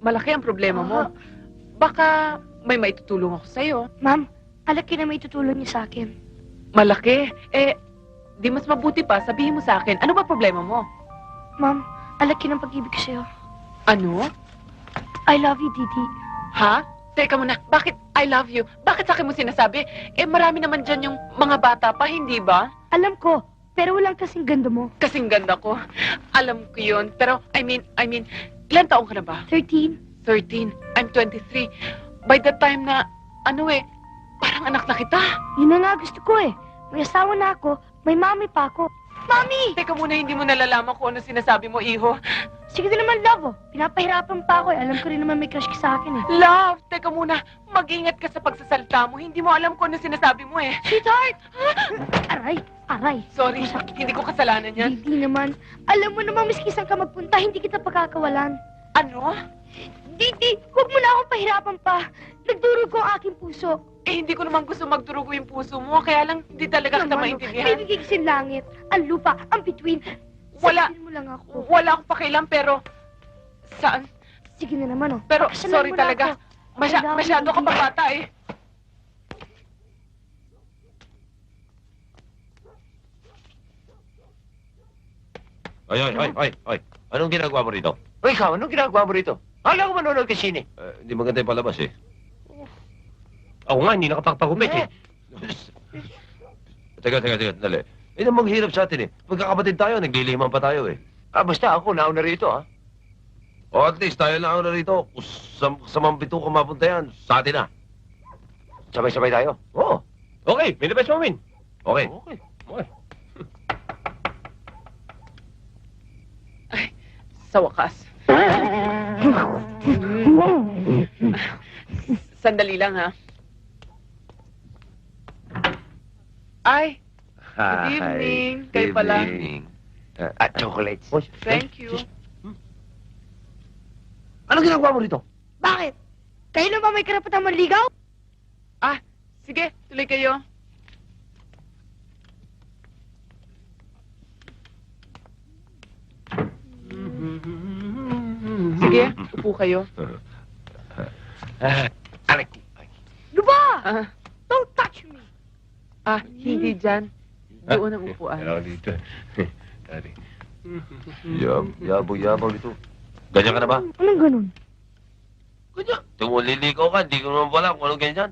P: Malaki ang problema mo. Baka may maitutulong ako sa'yo.
B: Ma'am, ang laki na may tutulong niyo sa akin.
P: Malaki? Di mas mabuti pa, sabihin mo sa akin, ano ba problema mo?
B: Ma'am, ang laki ng pag-ibig ko sa'yo.
P: Ano?
B: I love you, Didi.
P: Ha? Teka muna, bakit I love you? Bakit sa akin mo sinasabi? Marami naman dyan yung mga bata pa, hindi ba?
B: Alam ko, pero walang kasing ganda mo.
P: Kasing ganda ko. Alam ko yun. Pero, I mean, ilan taong ka na ba?
B: 13.
P: 13. I'm 23. By the time na, parang anak na kita.
B: Yun na nga gusto ko eh. May asawa na ako, may mami pa ako. Mami!
P: Teka muna, hindi mo nalalaman kung ano sinasabi mo, iho.
B: Sige din naman, love, oh. Pinapahirapan pa ako eh. Alam ko rin naman may crush ka sa akin eh.
P: Love, teka muna. Mag-ingat ka sa pagsasalta mo. Hindi mo alam kung ano sinasabi mo eh.
B: Sweetheart! Aray.
P: Sorry, hindi ko kasalanan yan.
B: Hindi naman. Alam mo naman, miski saan ka magpunta, hindi kita pagkakawalan.
P: Ano?
B: Didi, huwag mo na akong pahirapan pa. Nagdurog ko ang aking puso.
P: Hindi ko naman gusto magdurugo yung puso mo. Kaya lang, hindi talaga kita maintindihan.
B: May gigising langit, ang lupa, ang bituin.
P: Wala.
B: Sabihin mo lang ako.
P: Wala akong pakialam, pero... Saan?
B: Sige na naman, oh.
P: Pero,
B: Pakasalan
P: sorry
B: mo na
P: talaga.
B: ako.
P: Masyado ka pa bata eh.
C: Ay. Anong ginagawa mo rito?
O: O ikaw, anong ginagawa mo rito? Hala ko manonood ka sine.
C: Hindi maganda yung palabas, eh.
O: Ako nga, hindi nakapagpagupit eh.
C: Teka, dali. Eh, nang maghirap sa atin, eh. Magkakapatid tayo, nagliliman pa tayo, eh.
O: Basta ako, nauna rito, ha?
C: O at least, tayo lang na rito. Kung sa mampito ka mapunta yan, sa atin na.
O: Sabay-sabay tayo.
C: Oo.
O: Okay, may the best moment.
C: Okay.
P: Sa wakas. Sandali lang, ha? Ay, good evening. Kayo pala.
O: Chocolates.
P: Thank you.
C: Anong ginagawa mo rito?
B: Bakit? Kayo na ba may karapatang manligaw?
P: Sige, tuloy kayo. Sige, upo kayo.
O: Aray ko.
B: Luba! Don't touch me!
P: Hindi dyan. Doon ang upuan.
O: Dito.
C: Yabang dito. Ganyan ka na ba?
B: Anong ganun?
C: Ganyan. Tumuliligaw ka, hindi ko naman wala kung anong ganyan.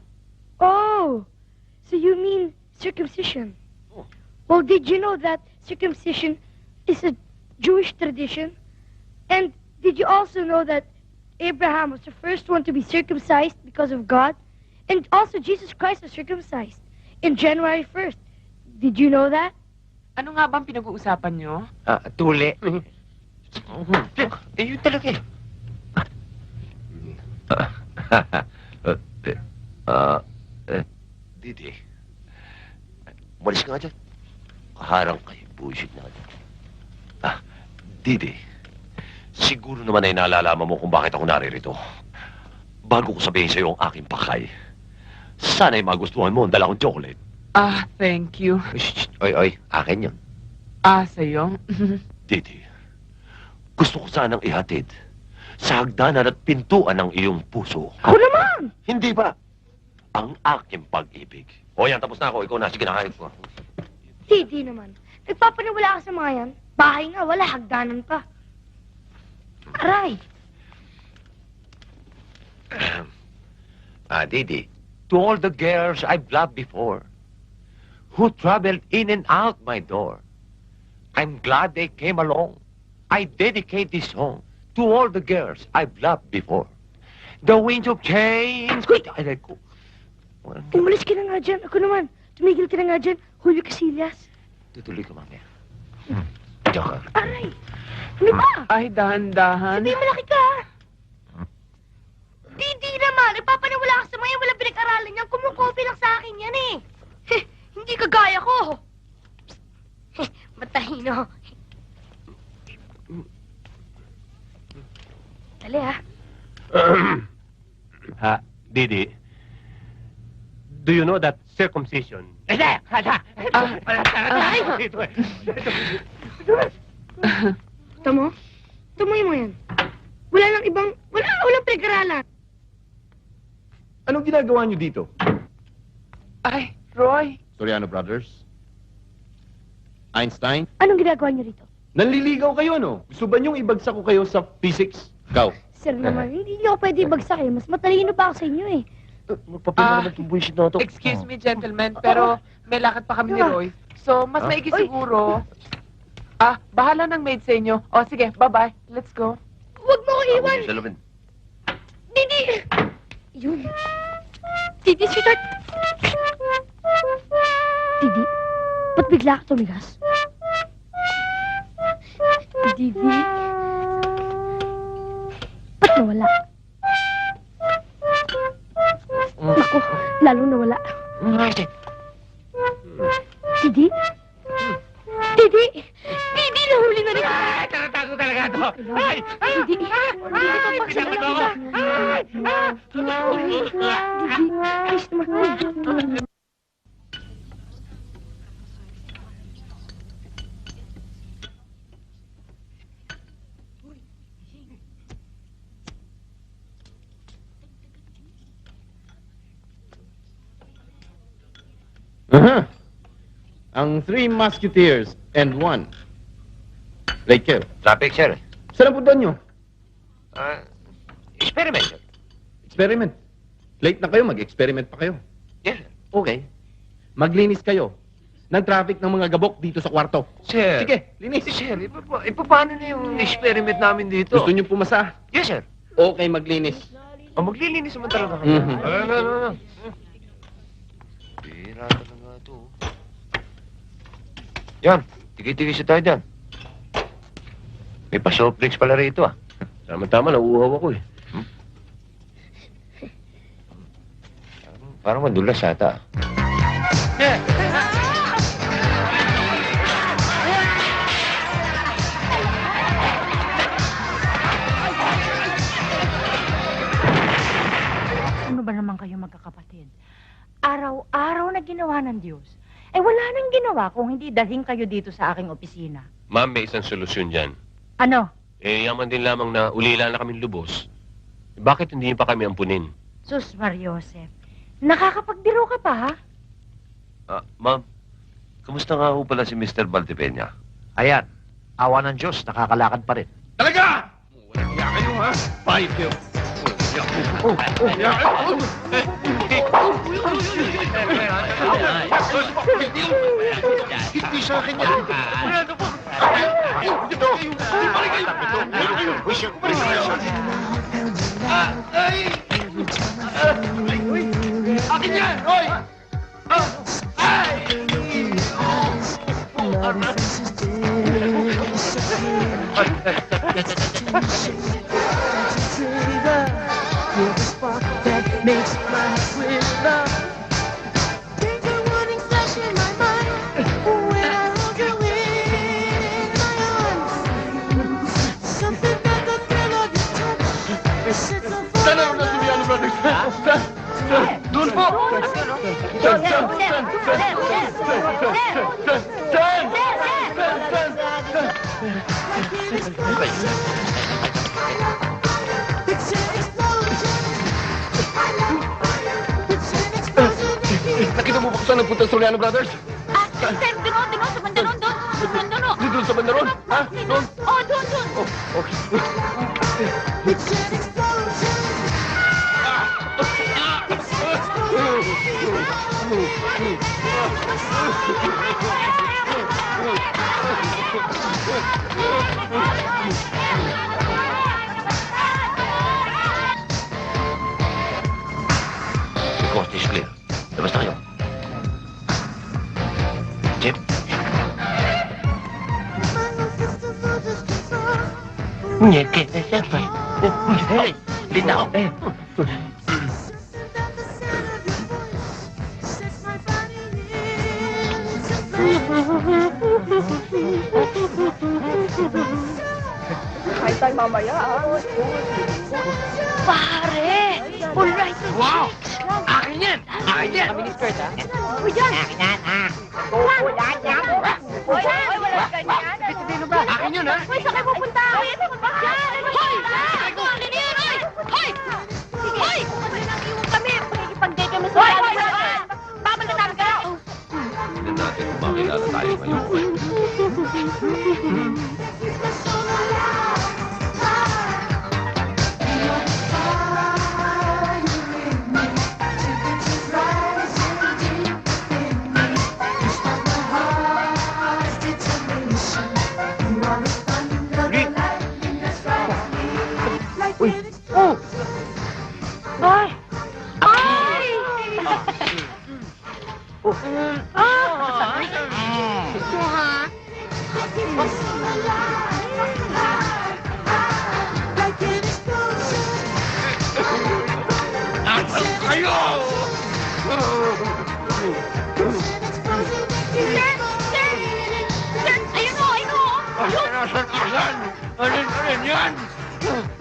B: Oh, so you mean circumcision? Well, did you know that circumcision is a Jewish tradition? And did you also know that Abraham was the first one to be circumcised because of God? And also Jesus Christ was circumcised in January 1st. Did you know that?
P: Ano nga bang pinag-uusapan nyo?
O: Tuli. Yun talaga eh.
C: Didi. Umalis ka nga dyan. Kaharang kayo. Bullshit na nga dyan. Didi. Siguro naman ay naalalaman mo kung bakit ako naririto. Bago ko sabihin sa'yo ang aking pakay, sana'y magustuhan mo ang dala kong chocolate.
P: Thank you.
C: Oy, akin yun.
P: Sa'yo?
C: Didi, gusto ko sanang ihatid sa hagdanan at pintuan ng iyong puso.
B: Ako naman! yun.
C: Hindi pa. Ang aking pag-ibig. O yan, tapos na ako. Ikaw na. Sige na, kahit ko.
B: Hindi naman. Nagpapaniwala ka sa mga yan. Bahay nga, wala. Hagdanan pa. Aray.
O: Didi, to all the girls I've loved before, who traveled in and out my door, I'm glad they came along. I dedicate this song to all the girls I've loved before. The winds of change. Ay, like ko.
B: Umalis ka na nga dyan. Ako naman. Tumigil ka na nga dyan. Julio Casillas.
O: Tutuloy ka mamaya.
C: Diyan ka.
B: Aray. Ano ba?
P: Ay, dahan-dahan.
B: Sabihin malaki ka. Hindi naman. Nagpapaniwala ka sa mga yan. Walang pinag-aralan yan. Kumukopi lang sa akin yan eh. Hindi kagaya ko. Matahino. Dali ha.
O: Didi, do you know that circumcision?
B: Tamo? Tamoy mo yan. Wala nang ibang... Walang pinag-aralan.
E: Anong ginagawa niyo dito?
P: Ay, Roy.
E: Soriano Brothers? Einstein?
B: Anong ginagawa niyo rito?
E: Nanliligaw kayo, ano? Gusto ba niyong ibagsak ko kayo sa physics? Ikaw.
B: Sir naman, hindi niyo ako pwede ibagsak eh. Mas matalino pa ako sa inyo eh.
P: Excuse me, gentlemen, pero may lakad pa kami ni Roy. So, mas maigi siguro. Bahala ng maid sa inyo. O, sige, bye-bye. Let's go.
B: Huwag mo ko iwan! Didi! Yun. Didi, sweetheart! Didi, ba't bigla ka tumigas? Didi, ba't nawala? Naku, lalo nawala. Didi? Didi! Didi, nahuli na rin ko!
O: Taratago talaga ito! Ay!
B: Didi! Didi, papagsala lang kita! Didi! Ayos naman.
E: Ang Three Musketeers and one. Late kayo.
O: Traffic, sir.
E: Saan ang punta nyo?
O: Experiment, sir.
E: Experiment. Late na kayo, mag-experiment pa kayo.
O: Yes, sir.
E: Okay. Maglinis kayo ng traffic ng mga gabok dito sa kwarto.
O: Sir.
E: Sige, linis.
O: Sir, paano na yung experiment namin dito?
E: Gusto nyo pumasa?
O: Yes, sir.
E: Okay, maglinis.
O: Maglilinis naman talaga
E: Mhm.
O: kayo. No. Pira talaga ito. Yan, tiki-tiki tayo dyan. May pa-soft drinks pala rito, ah.
I: Tama-tama, nauuhaw ako eh.
O: Parang madulas ata.
N: Ano ba naman kayo magkakapatid? Araw-araw na ginawa ng Diyos. Eh wala nang ginawa kung hindi dalhin kayo dito sa aking opisina.
I: Ma'am, may isang solusyon dyan.
N: Ano?
I: Yaman din lamang na ulila na kaming lubos. Bakit hindi pa kami ampunin?
N: Sus, Mariosep. Nakakapagdiro ka pa, ha?
C: Ma'am, kamusta nga ho pala si Mr. Valdepeña?
G: Ayan, awa ng Diyos, nakakalakad pa rin.
E: Talaga! Walang hiya kayo, ha? Pahit kayo. Hindi sa akin yan. Akin yan! Hoy!
A: You're the spark that makes my heart with love. There's a warning flash in my mind when I hold you in my arms. Something about the thrill of your touch sets a fire.
E: Saan ang Soriano Brothers? Doon po!
A: It's an explosion.
E: Saan nagpunta ang Soriano Brothers?
Q: Sir, doon, sa bandaron, doon. Sa bandaron.
E: Doon sa bandaron? Ha? Doon?
Q: Doon.
E: Okay.
O: The coast is clear. Labas na kayo. Chip.
I: Nyeke na siya pa. Linaw.
P: Kain tayo mamaya,
B: Pare! All right,
I: Wow! Akin yan! Akin yan!
P: Kami ni skirt, ha?
B: Uy, yan!
P: Wala ganyan.
I: Sino ba? Akin yun, ha?
B: Uy, saan kayo pupunta? Uy, ano ba? Hoy! Ano yan? Hoy! Hoy! Iwan kami! Makikipag-date kami sa babalik namin kayo!
C: Tignan natin kung makilala tayo ngayon.
I: Uy! Oh!
B: Ay! Ay!
I: Kayo! Alin yan?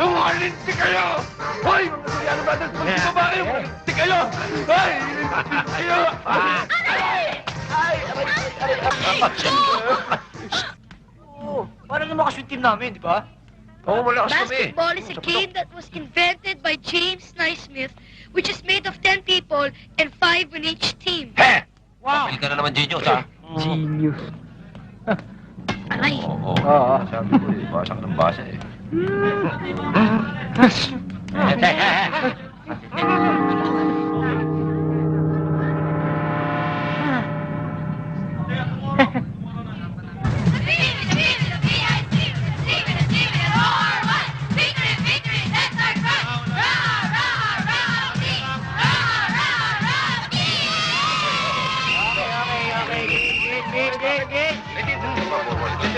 I: Umalinti kayo! Hoy! Mga Soriano Brothers, mga babae! Umalinti kayo! Hoy! Kayo!
D: Parang lumakas yung team namin, di ba?
I: Oo, malakas kami.
B: Basketball is a game that was invented by James Naismith, which is made of 10 people and 5 in each team.
C: He!
D: Wow!
C: Papil ka na naman, genius, ha?
P: Genius.
B: Aray!
C: Oo.
P: Oo.
C: Sabi ko, basa ka ng basa, eh.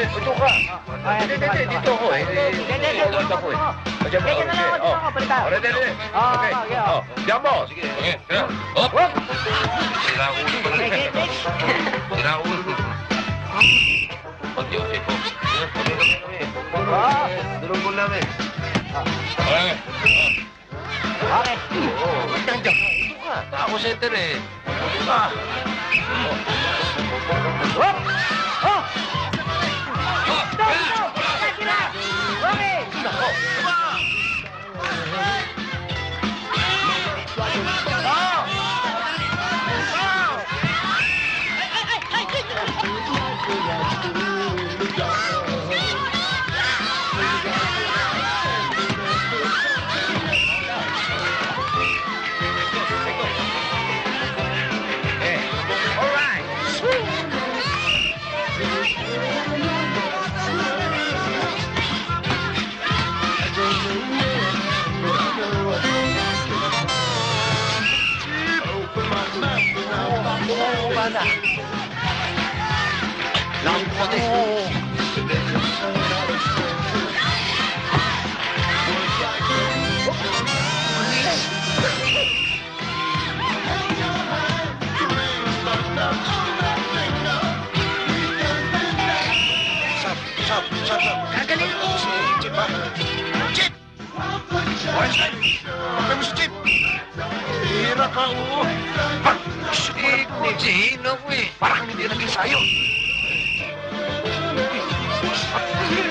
I: Ito ka. Dito ako eh. Dito ako eh.
D: Ganyan na lang ako, dito ako, balik tayo.
I: Ready. Okay. Jambo. Sige.
C: Hop! Sira ulo pa rin. Sira ulo. Pag-yos, eh, folks.
I: Durong ko namin.
C: Okay.
D: Okay.
I: Diyan. Ito ka.
C: Ako center, eh.
D: Hop! Oh! Okay!
C: Lakas mo konti.
E: Stop. Gagalin mo. Si Chip, ha? Chip! Orange line. Pagpay mo si Chip. Hira ka, oo.
I: Nagsihin ako eh.
E: Parang hindi naging sayo.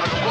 E: Ano ko?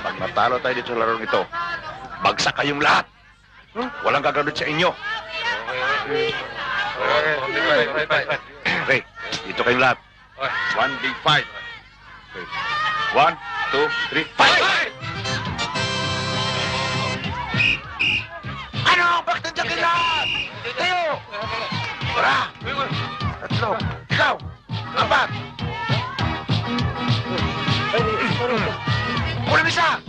I: pag natalo tayo dito sa larong ito, bagsak kayong lahat. Walang gaganod sa inyo. Okay, dito kayong lahat. 1v5. Okay. 1, 2, 3, fight! Ano? Bakit nandiyan kayo lahat? Tayo! Tara! Tatlo! Ikaw! Apat! Kulang isa!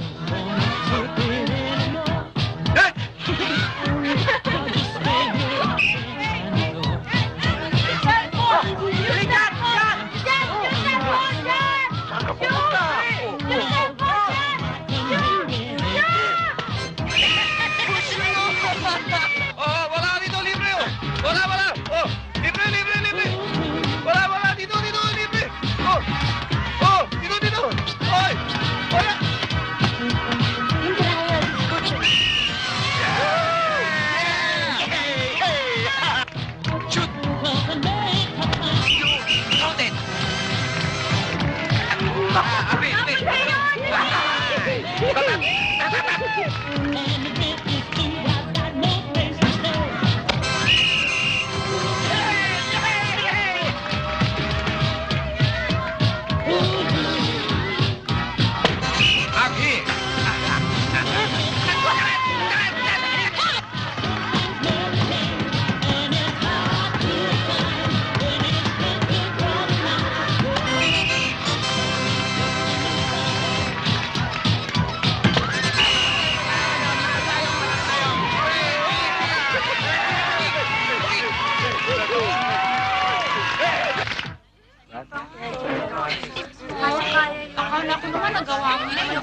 M: Akala ko naman nagawa mo naman.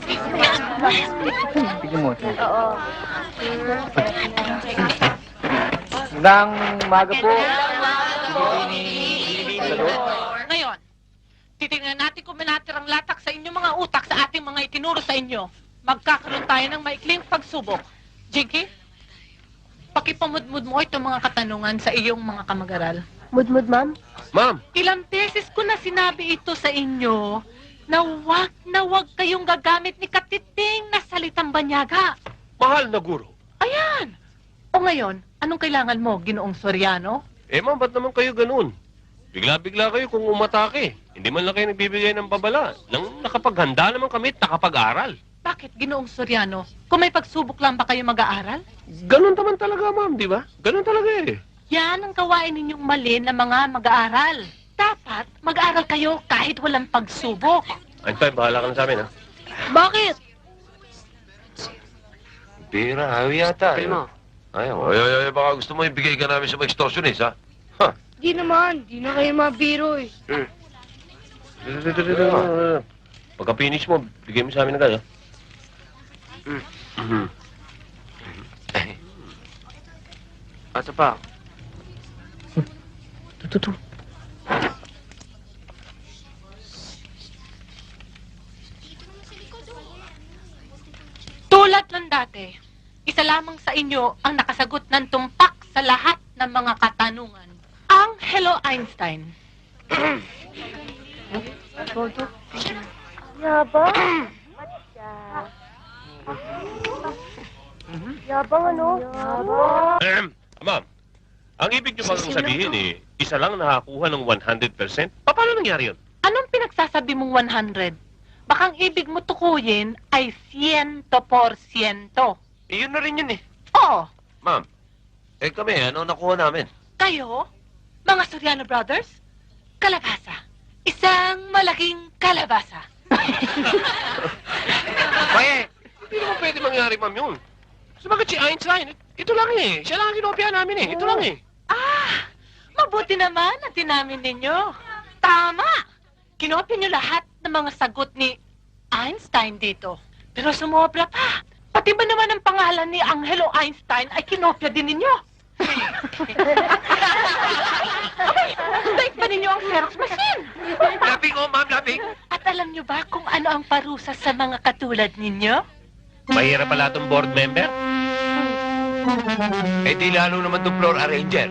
D: Tignan mo.
M: Oo.
D: Magandang umaga po.
M: Ngayon, titingnan natin kung minatirang latak sa inyong mga utak sa ating mga itinuro sa inyo. Magkakaroon tayo ng maikling pagsubok. Jinky, pakipamudmud mo itong mga katanungan sa iyong mga kamag-aral.
K: Mudmud, ma'am?
I: Ma'am!
M: Ilang beses ko na sinabi ito sa inyo na wag kayong gagamit ni Katiting na salitang banyaga.
O: Mahal na guro.
M: Ayan! O ngayon, anong kailangan mo, Ginoong Soriano?
O: Eh ma'am, ba't naman kayo ganun? Bigla-bigla kayo kung umatake. Hindi man lang kayo nagbibigay ng babala. Nang nakapaghanda naman kami at nakapag-aral.
M: Bakit, Ginoong Soriano? Kung may pagsubok lang ba kayo mag-aaral?
O: Ganun naman talaga, ma'am, di ba? Ganun talaga eh.
M: Yan ang gawain ninyong mali na mga mag-aaral. Dapat mag-aaral kayo kahit walang pagsubok.
O: Antay, bahala ka na sa amin, ha?
M: Bakit?
O: Pira, ayaw yata. Ayaw.
C: Ay, baka gusto mo ibigay ka namin sa mga extortionist, ha?
B: Di naman, di na kayo mabiro eh.
O: Pagka-finish mo, bigay mo sa amin agad, ha?
K: Asa pa?
D: Tututu.
M: Tulad ng dati, isa lamang sa inyo ang nakasagot ng tumpak sa lahat ng mga katanungan. Ang Hello Einstein.
K: Yabang? Yabang ano? Yabang.
O: Ma'am, ang ibig niyo bang sabihin isa lang nakakuha ng 100%? Paano nangyari yun?
M: Anong pinagsasabi mong 100? Baka ang ibig mo tukuyin ay 100%.
O: Yun na rin yun eh.
M: Oo.
C: Ma'am, kami, ano nakuha namin?
M: Kayo, mga Soriano Brothers, kalabasa. Isang malaking kalabasa.
O: Baye, hindi naman pwede mangyari, ma'am, yun. Kasi bakit si Einstein? Ito lang eh. Siya lang ang kinopya namin eh. Ito lang eh.
M: Mabuti naman ang tinamin ninyo. Tama! Kinopya niyo lahat ng mga sagot ni Einstein dito. Pero sumobra pa. Pati ba naman ang pangalan ni Angelo Einstein ay kinopya din ninyo? Abay, daig pa ninyo ang Xerox machine.
O: Laping, ma'am, laping.
M: At alam niyo ba kung ano ang parusa sa mga katulad ninyo?
O: Mahirap pala itong board member.
C: Eh di lalo naman itong floor arranger.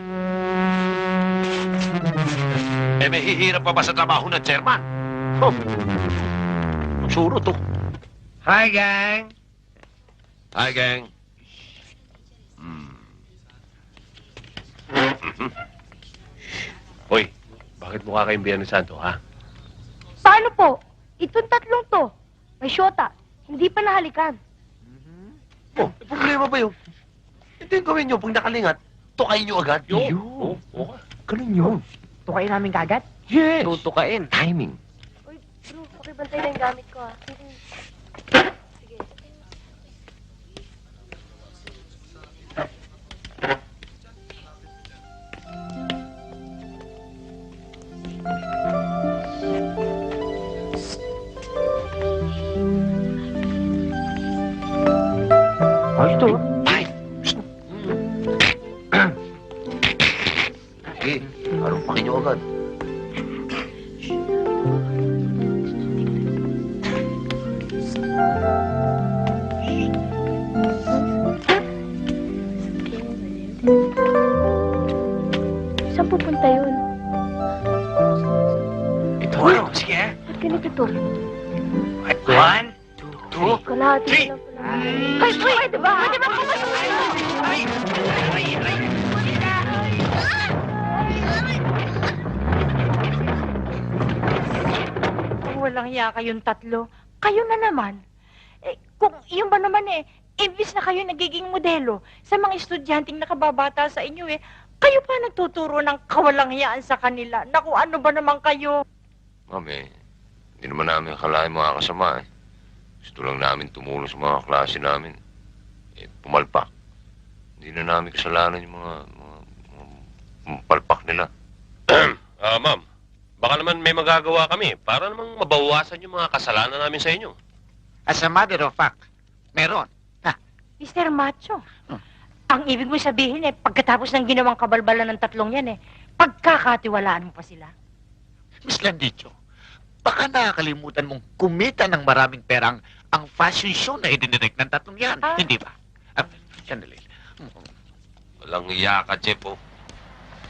C: Eh may hihirap pa ba sa trabaho ng chairman?
O: Suro to. Hi, gang.
C: Hi, gang. Hoy, bakit mukha kayong Biyernes Santo, ha?
B: Paano po? Itong tatlong to. May syota. Hindi pa nahalikan.
C: Oh, problema ba yun? Ito yung gawin nyo. Pag nakalingat, tukayin nyo agad. Oo, ganun yun.
N: Tukayin namin kagad?
C: Yes.
O: Tutukain. Timing.
K: Bro, pakibantay na yung gamit ko, ah. Sige.
O: Ay, ito.
C: Sige, harumpakin nyo agad.
B: Saan pupunta yun?
O: Ito. Sige.
B: Ba't ganito to?
O: 1, 2,
B: Kalahati na lang pala. Ay, pwede ba? Pwede ba
N: Walang hiya kayong tatlo. Kayo na naman. Kung yun ba naman imbis na kayo nagiging modelo sa mga estudyanteng nakababata sa inyo kayo pa nagtuturo ng kawalang hiyaan sa kanila. Naku, ano ba naman kayo?
C: Mami, hindi naman namin akalain mga kasama, Gusto lang namin tumulong sa mga klase namin. Pumalpak. Hindi na namin kasalanan yung mga palpak nila. Ma'am, baka naman may magagawa kami para namang mabawasan yung mga kasalanan namin sa inyo.
R: As a matter of fact, meron.
N: Mr. Macho, ang ibig mo sabihin pagkatapos ng ginawang kabalbalan ng tatlong yan pagkakatiwalaan mo pa sila.
R: Miss Landicho, baka nakakalimutan mong kumita ng maraming perang ang fashion show na idinirect ng tatlong yan. Hindi ba? Sandali.
C: Walang iya ka, Jeff,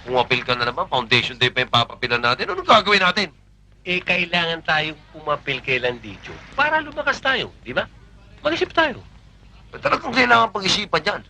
C: Pumapil ka na naman, Foundation Day pa yung papapilan natin. Anong gagawin natin?
O: Kailangan tayong pumapil kay Landicho para lumakas tayo, di ba? Mag-isip tayo.
C: Talagang kailangan pag-isipan yan.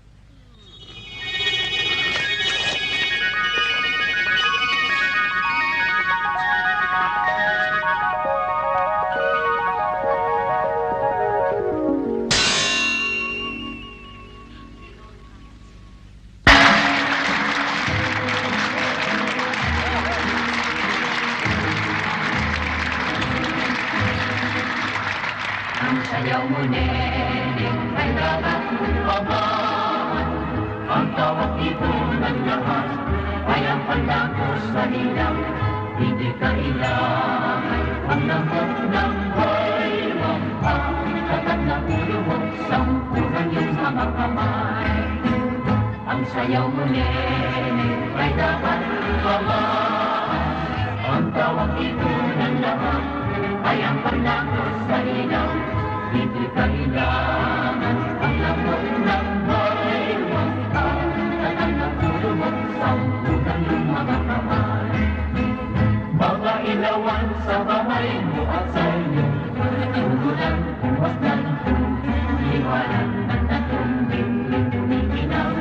A: Sayaw mo din, ay dapat umaman. Ang tawag dito ng lahat ay ang pandangos sa ilaw. Hindi kailangan ang lambot ng baywang tatag na ulo mo, sampuran yung mga kamay. Ang sayaw mo din, ay dapat umaman. Ang tawag dito ng lahat ay ang pandangos sa ilaw. Hindi kailangan ang lambot ng baywang tatag na ulo mo, sampuran yung mga kamay. Mga ilawan sa bahay mo at sa iyo, tugunan, pumasdan, liwanan ng tatlong bingling tumitinaw.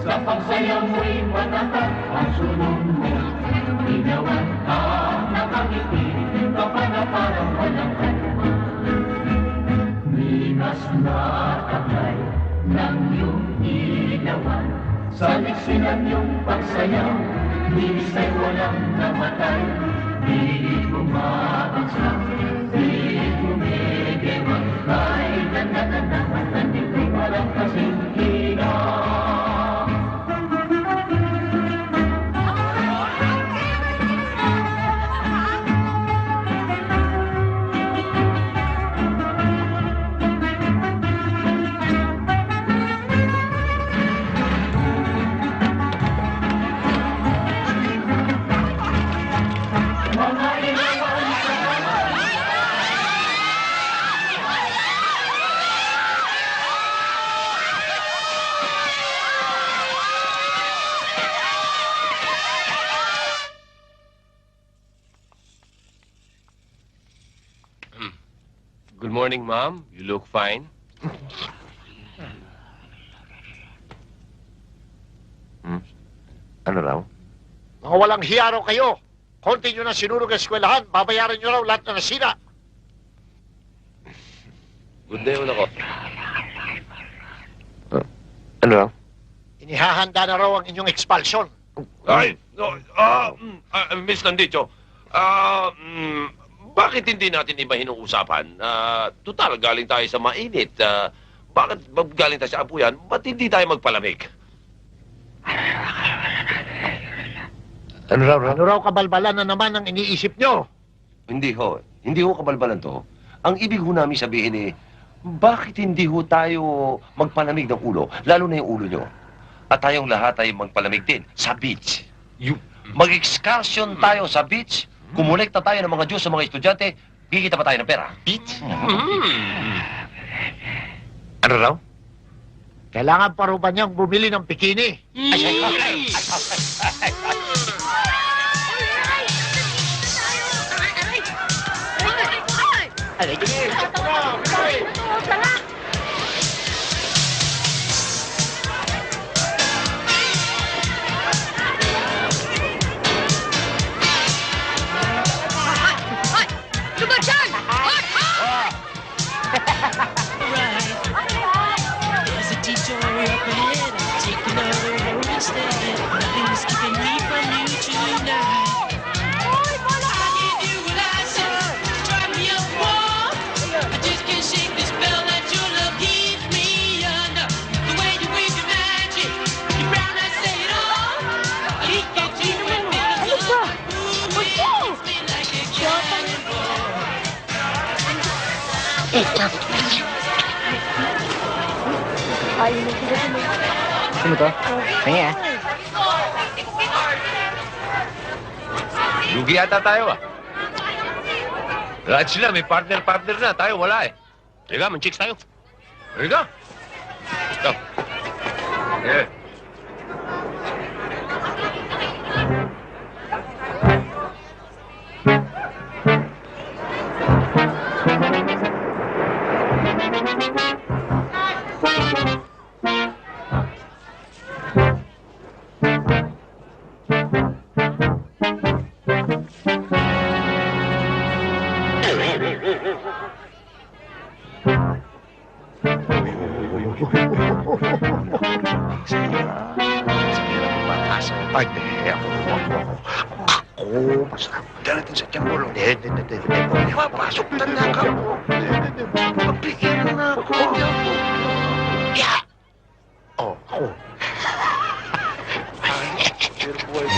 A: Sa pagsayaw mo'y matatak ang sunod mo, ilawan ang nakangiti, kapanaparang walang kalma. Minas na taglay ng iyong ilawan, sa liksinan iyong pagsayaw, minis ay walang namatay. Di bumabagsak, di bumigewang, kahit ganda-ganda at nandito'y walang kasing hirap. Mga ilawan sa
S: morning, Mom. You look fine.
C: Ano raw?
T: Mga walang hiya raw kayo. Konti nyo na sinurog ang eskwelahan, babayaran nyo raw lahat na nasira.
S: Good day, ako.
C: Ano raw?
T: Inihahanda na raw ang inyong expulsion.
S: Ay, no, Miss Landicho, bakit hindi natin ibahin ang usapan? Total, galing tayo sa mainit. Bakit galing tayo sa apuyan? Ba't hindi tayo magpalamig?
C: Ano raw?
T: Ano raw kabalbalan na naman ang iniisip nyo?
S: Hindi ho. Hindi ho kabalbalan to. Ang ibig ho namin sabihin bakit hindi ho tayo magpalamig ng ulo? Lalo na yung ulo nyo. At tayong lahat ay magpalamig din sa beach. Mag-excursion tayo sa beach. Kumulekta tayo ng mga Diyos sa mga estudyante. Kikita pa tayo ng pera. Beach?
C: Ano raw?
T: Kailangan pa rin ba niyang bumili ng bikini?
A: There's a detour up ahead. I'll take another road instead. Nothing's keeping me from you tonight. I need you when I said, drive me up more. I just can't shake the spell that your love keeps me under. The way you wave your magic, your brown eyes say it all. I look at you and make it up. Ooh, it hits me like a
D: Sino to? Kanya
O: Lugi ata tayo Lahat sila, may partner-partner na. Tayo, wala
S: Teka, man-chicks tayo.
O: Teka. Ito. Yeah.
T: Ay, ako, basta darating sa tiyan mo. Hindi. Papasok na ako. Magpigilan na ako. Yeah! Oh, ako. Pero buhay ko.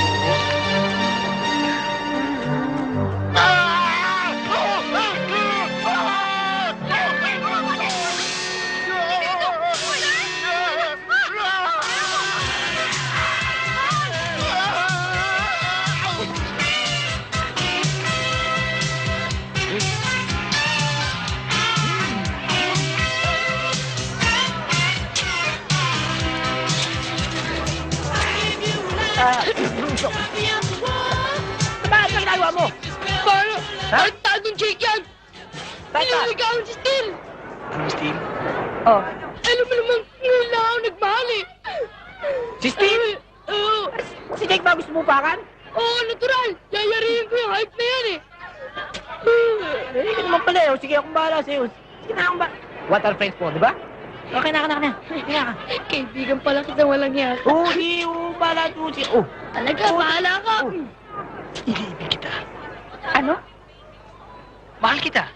N: Bakit ang ginagawa mo?
B: Paano?
N: Ha?
B: Ang tagong Jake yan! Nililigawan si Steel!
J: Anong Steel?
N: Oh.
B: Alam mo naman, ngayon lang ako nagmahal
N: Si Steel?
B: Oo.
N: Si Jake ba gusto mo upakan?
B: Oo, natural. Yayarihin ko yung hype na yan
N: Hindi naman pala Sige, akong bahala sa'yo. Sige na akong What are friends po, di ba? Okay na.
B: Kaibigan pala kita walang yan.
N: Oo, bahala to.
B: Talaga, bahala ka.
J: Iniibig kita.
N: Ano?
J: Mahal kita.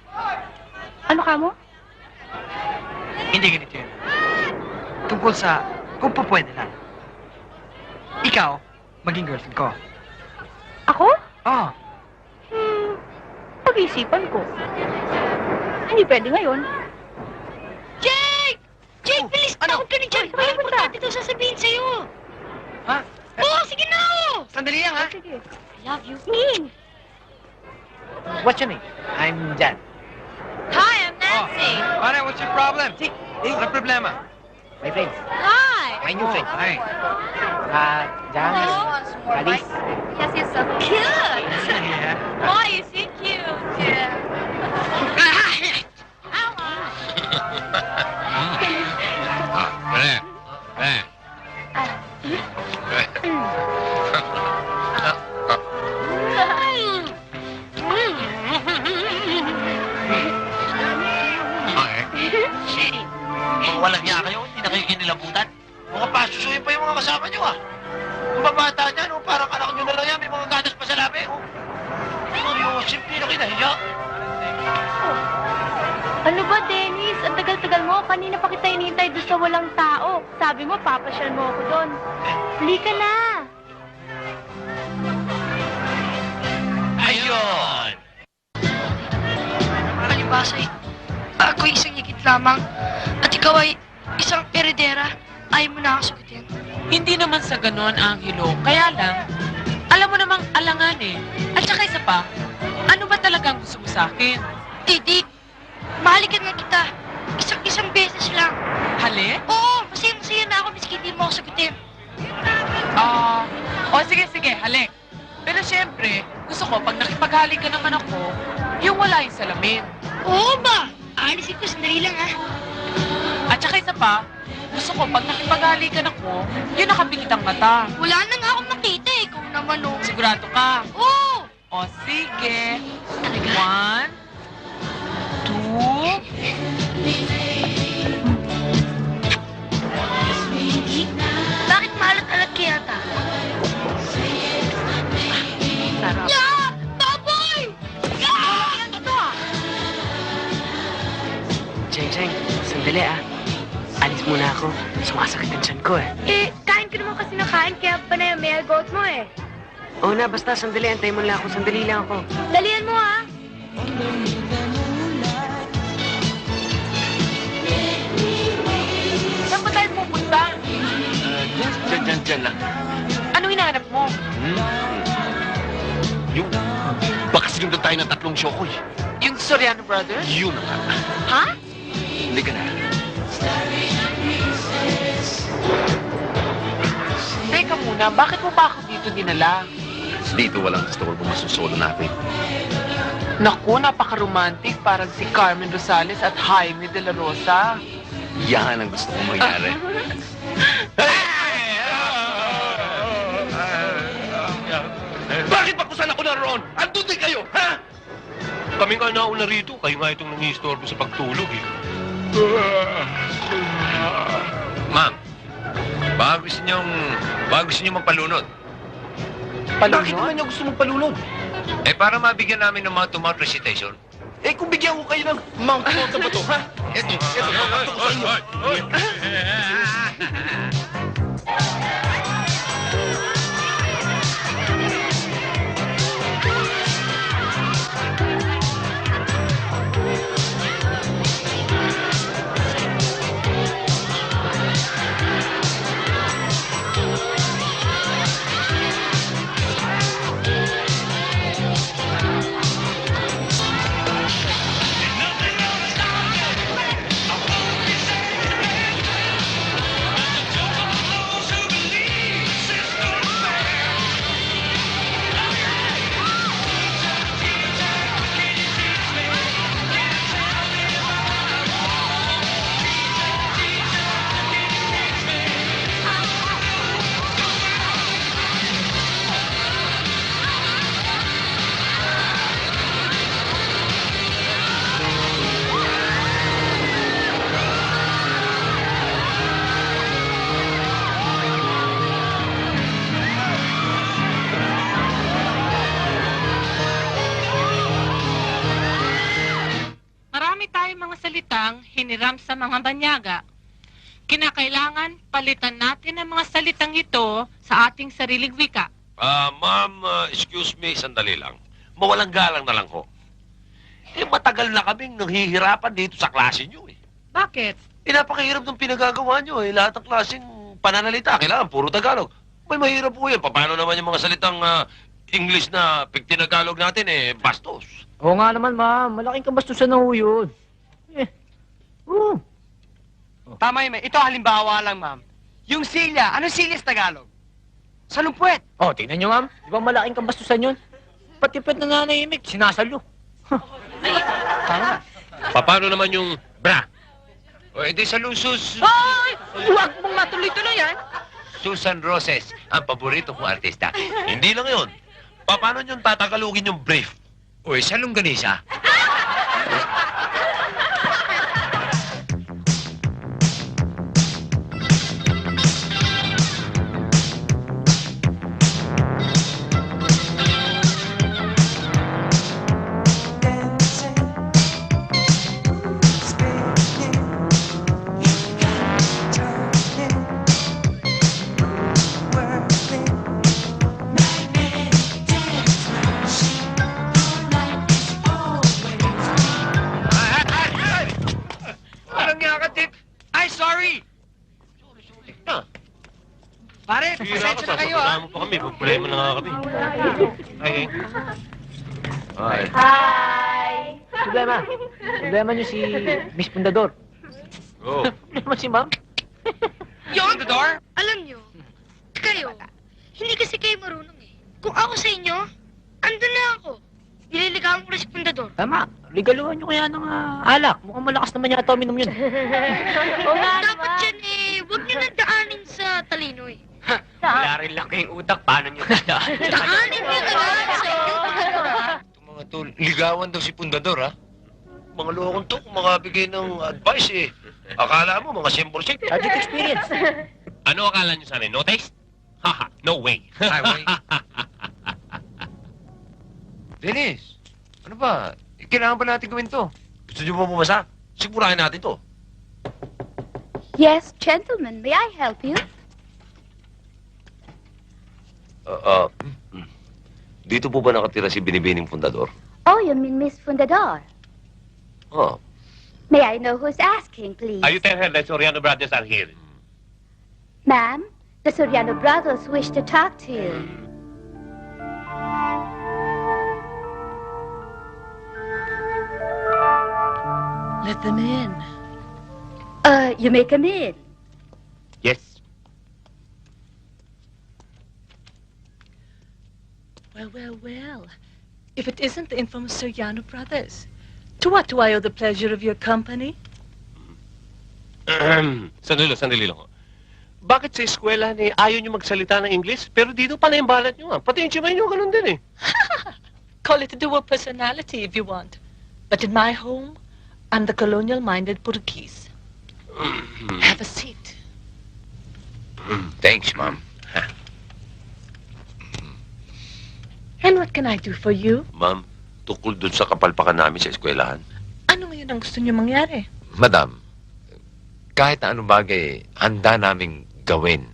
N: Ano ka mo?
J: Hindi ganito yun. Tungkol sa kung pwede lang. Ikaw, maging girlfriend ko.
N: Ako?
J: Oo.
N: Pag-isipan ko. Hindi pwede ngayon.
B: Jake! Jake, bilis! Takot ka ni Jake. May importante ito sasabihin sa'yo.
J: Ha?
B: Oo, sige na!
J: Sandali lang, ha?
N: Sige.
B: I love you.
D: What's your name? I'm Jan.
Q: Hi, I'm Nancy.
J: Alright, what's your problem? Ano problema?
D: My friends.
Q: Hi.
D: My new friend.
J: Hi.
D: Jan. Alice.
Q: Yes, you're so cute.
J: Yeah.
Q: Boy, you so cute. Yeah.
R: Mga walang niya kayo, hindi na kayo kinilabutan. Mga pasusuyin pa yung mga kasama niyo, ah. Ang babata niya, no? Parang anak niyo na lang yan, may mga gatas pa sa labi, oh. Mariosip, hindi na kinahiya.
K: Ano ba, Dennis? Ang tagal-tagal mo. Kanina pa kita inintay doon sa walang tao. Sabi mo, papasyal mo ako doon. Huli ka na.
R: Ayun!
B: Palibasay, ako'y isang higit lamang at ikaw ay isang eredera. Ayaw mo na ako sagutin.
M: Hindi naman sa ganon, Angelo. Kaya lang, alam mo namang alangan eh. At saka isa pa, ano ba talagang gusto mo sa akin?
B: Didi, mahalikan nga kita. Isang beses lang.
M: Hali?
B: Oo, masaya na ako miski hindi mo ako sagutin.
M: Sige, halik. Pero syempre, gusto ko, pag nakipaghalik ka naman ako, yung wala yung salamin.
B: Oo ba? Aalisin ko, sandali lang ha.
M: At saka isa pa, gusto ko, pag nakipaghalikan ako, yung nakapikit ang mata.
B: Wala na nga akong nakita eh. Ikaw naman oh.
M: Sigurado ka?
B: Oo!
M: O sige. 1, 2.
B: Bakit maalat-alat kaya ta?
M: Sarap.
B: Yeah! Baboy! Yeah!
M: Ito ah.
J: Cheng, sandali ah. Alis muna ako. Sumasakit ang tiyan ko eh.
B: Kain ko naman kasi nakain kaya panay ang male goat mo eh.
J: Oo na, basta sandali. Antay mo lang ako. Sandali lang ako.
B: Dalian mo ha.
M: Saan ba tayo pupunta?
O: Diyan lang.
M: Anong hinahanap mo?
O: Yung bakas yung tayo ng 3 syokoy.
M: Yung Soriano Brothers?
O: Yun na nga.
M: Ha?
O: Hindi ka na.
M: Teka muna, bakit mo pa ako dito dinala?
O: Dito walang store kung masusolo natin.
M: Naku, napaka-romantic. Parang si Carmen Rosales at Jaime de la Rosa.
O: Yan ang gusto kong mangyari. Bakit pa kung saan ako naroon? Andun din kayo, ha?
S: Kami nga nauna rito. Kayo nga itong nangistorbo sa pagtulog eh.
C: Ma'am, baka gusto niyong magpalunod.
O: Bakit naman niya gusto mong palunod?
C: Eh, para mabigyan namin ng mouth-to-mouth recitation.
O: Eh, kung bigyan ko kayo ng mount sa bato, ha? Ito, makato ko sa inyo.
M: hiniram sa mga banyaga. Kinakailangan palitan natin ang mga salitang ito sa ating sariling wika.
S: Ma'am, excuse me, sandali lang. Mawalang galang na lang ho. Eh, matagal na kaming nanghihirapan dito sa klase nyo eh.
M: Bakit?
S: Napakahirap ng pinagagawa nyo eh. Lahat ng klaseng pananalita, kailangan puro Tagalog. May mahirap po yan. Paano naman yung mga salitang English na pagtinagalog natin eh, bastos.
D: Oo nga naman, ma'am. Malaking kabastusan na ho yun.
J: Tama yun, ito halimbawa lang, ma'am. Yung silya, anong silya sa Tagalog? Salumpwet.
D: Oh, tingnan nyo, ma'am. Di ba malaking kabastusan yun? Pati pet na nanahimik, sinasalo.
J: Tama.
S: Paano naman yung bra?
C: O, edi sa Lusus.
M: Ay! Huwag mong matuloy-tuloy yan.
C: Susan Roses, ang paborito kong artista. Hindi lang yun. Paano nyo tatagalugin yung brief? O, sa longganisa.
J: Pare, pasensya na kayo, ha?
R: Kasama pa kami. Problema na nga kami. Ay.
D: Hi! Problema niyo si Miss Pundador.
C: Oh.
D: Problema si Ma'am.
B: Yon? Alam nyo, kayo, hindi kasi kayo marunong eh. Kung ako sa inyo, andun na ako. Nililigawan ko na si Pundador.
D: Tama. Regaluhan niyo kaya ng alak. Mukhang malakas naman yata uminom yun.
B: Dapat yan eh, huwag nyo nang daanin sa talino eh.
R: Wala rin laki yung utak. Paano nyo dadaan?
B: Daanin nyo naman sa inyo.
C: Mga to, ligawan daw si Pundador, ha? Mga lokong to, kumakabigay ng advice, eh. Akala mo, mga symbol siya.
D: Tragic experience.
R: Ano akala nyo sa amin? No taste? Haha, no way.
C: Highway. Dennis, ano ba? Kailangan ba natin gawin to? Gusto nyo ba bumasa? Sigurahin natin to.
Q: Yes, gentlemen, may I help you?
S: Dito po ba nakatira si Binibining Pundador?
Q: Oh, you mean Miss Fundador?
S: Oh.
Q: May I know who's asking, please?
R: Are you tell her that Soriano brothers are here?
Q: Ma'am, the Soriano brothers wish to talk to you.
M: Let them in.
Q: You may come in.
R: Yes.
M: Well. If it isn't the infamous Soriano brothers, to what do I owe the pleasure of your company?
R: Sandali lang. Bakit sa eskwela ni ayaw nyo magsalita ng English? Pero dito pala yung balat nyo, ha? Pati yung chimay nyo, ganun din, eh.
M: Call it a dual personality if you want. But in my home, I'm the colonial-minded Portuguese. Have a seat.
C: Thanks, Ma'am.
M: And what can I do for you?
S: Ma'am, tukol dun sa kapalpakan namin sa eskwelahan.
M: Ano ngayon ang gusto niyo mangyari?
C: Madam, kahit na anong bagay, handa naming gawin.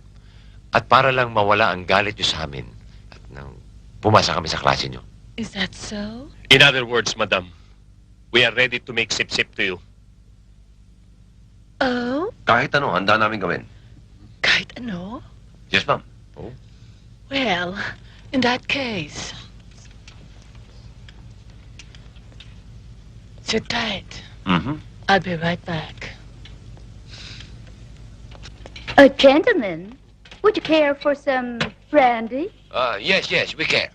C: At para lang mawala ang galit nyo sa amin. At nang pumasa kami sa klase nyo.
M: Is that so?
R: In other words, madam, we are ready to make sip-sip to you.
M: Oh?
S: Kahit ano, handa namin gawin.
M: Kahit ano?
S: Yes, ma'am. Oh.
M: Well, in that case, sit tight.
S: Mm-hmm.
M: I'll be right back.
Q: Gentlemen, would you care for some brandy?
C: Yes, we can.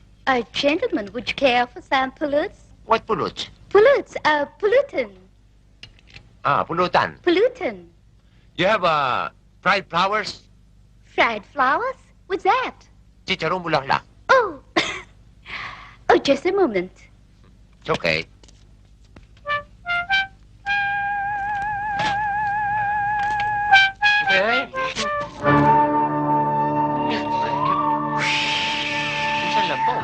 Q: Gentlemen, would you care for some pullets?
C: What puluts?
Q: Pullets, pollutant.
C: Pulutan.
Q: Pollutant.
C: You have, fried flowers?
Q: Fried flowers? What's that?
C: Chicharong bulaklak.
Q: Oh. Just a moment.
C: It's okay.
R: Okay. Saan lang po?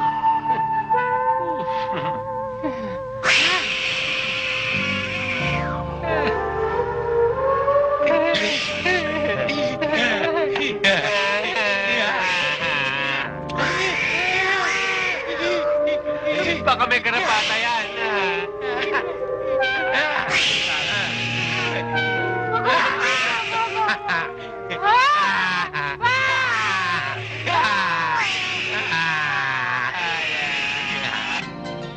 R: Baka may karapata yan.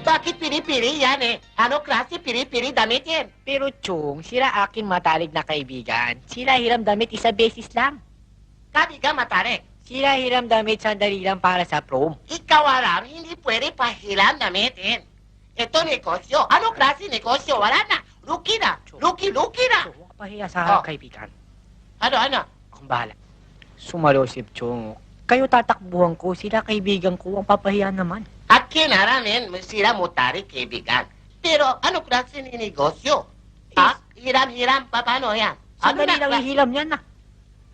U: Bakit piri-piri yan eh? Ano klase piri-piri damit yan?
D: Pero Chong, sila aking matalig na kaibigan. Sila hiram damit isa beses lang.
U: Kami ka matarik.
D: Sila hiram damit sandali lang para sa prom.
U: Ikaw alam, hindi pwede pahiram damitin. Ito negosyo. Ano klase negosyo? Wala na. Luki na. Luki na.
D: papahiya sa kaibigan.
U: Ano?
D: Akong bahala. Sumalosip, Chong. Kayo tatakbuhan ko, sila kaibigan ko, ang papahiya naman.
U: Akin namin, sila mutari kaibigan. Pero ano klase ni negosyo? Ha? Hiram-hiram, paano yan?
D: Sandali lang ihilam yan na.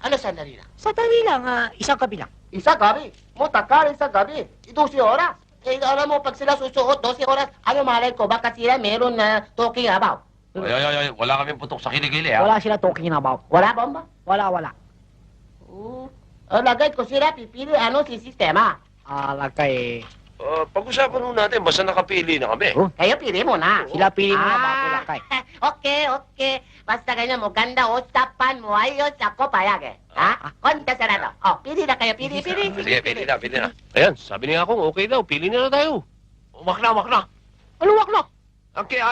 U: Ano sandali lang?
D: Sandali lang, isang gabi lang.
U: Isang gabi? Mutakar isang gabi. 12 oras. Eh, alam mo, pag sila susuot 12 oras, ano malay ko, baka sila meron na talking about.
S: Ay, wala kaming putok sa kilikili, ha?
D: Wala sila talking about.
U: Wala ba?
D: Wala.
U: Lagay ko sila, pipili ano si sistema.
D: Lagay.
S: Pag-usapan nun natin, basta nakapili na kami.
U: Kayo pili mo na.
D: Sila pili mo na bago lakay.
U: Okay. Basta ganyan mo, ganda usapan mo, ayos ako payag eh. Ha? Konta sarado. Pili na kayo, pili.
S: Sige, pili na. Ayan, sabi niya akong okay daw, pili na tayo. Umak na.
U: Ano wak na?
O: Ang kaya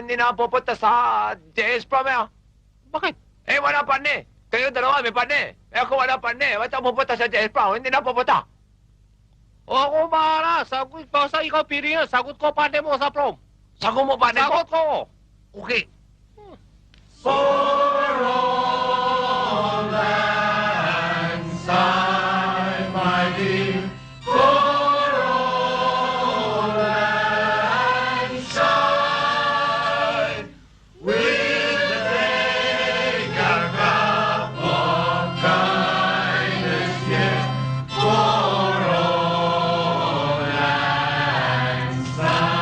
O: hindi na pupunta sa JS Prom eh.
U: Bakit?
O: Eh, wala pa ni. Kayo dalawa may pa ni. Eh, ako wala pa ni. Ba't ako pupunta sa JS Prom? Hindi na pupunta.
I: O ako bahala. Sagot ko sa ikaw, pili na. Sagot ko pande mo sa prom.
O: Sagot mo pande mo?
I: Sagot ko.
O: Okay.
I: For all and side, my dear. For all and side, with the take a cup of kindness, yes. For all and side.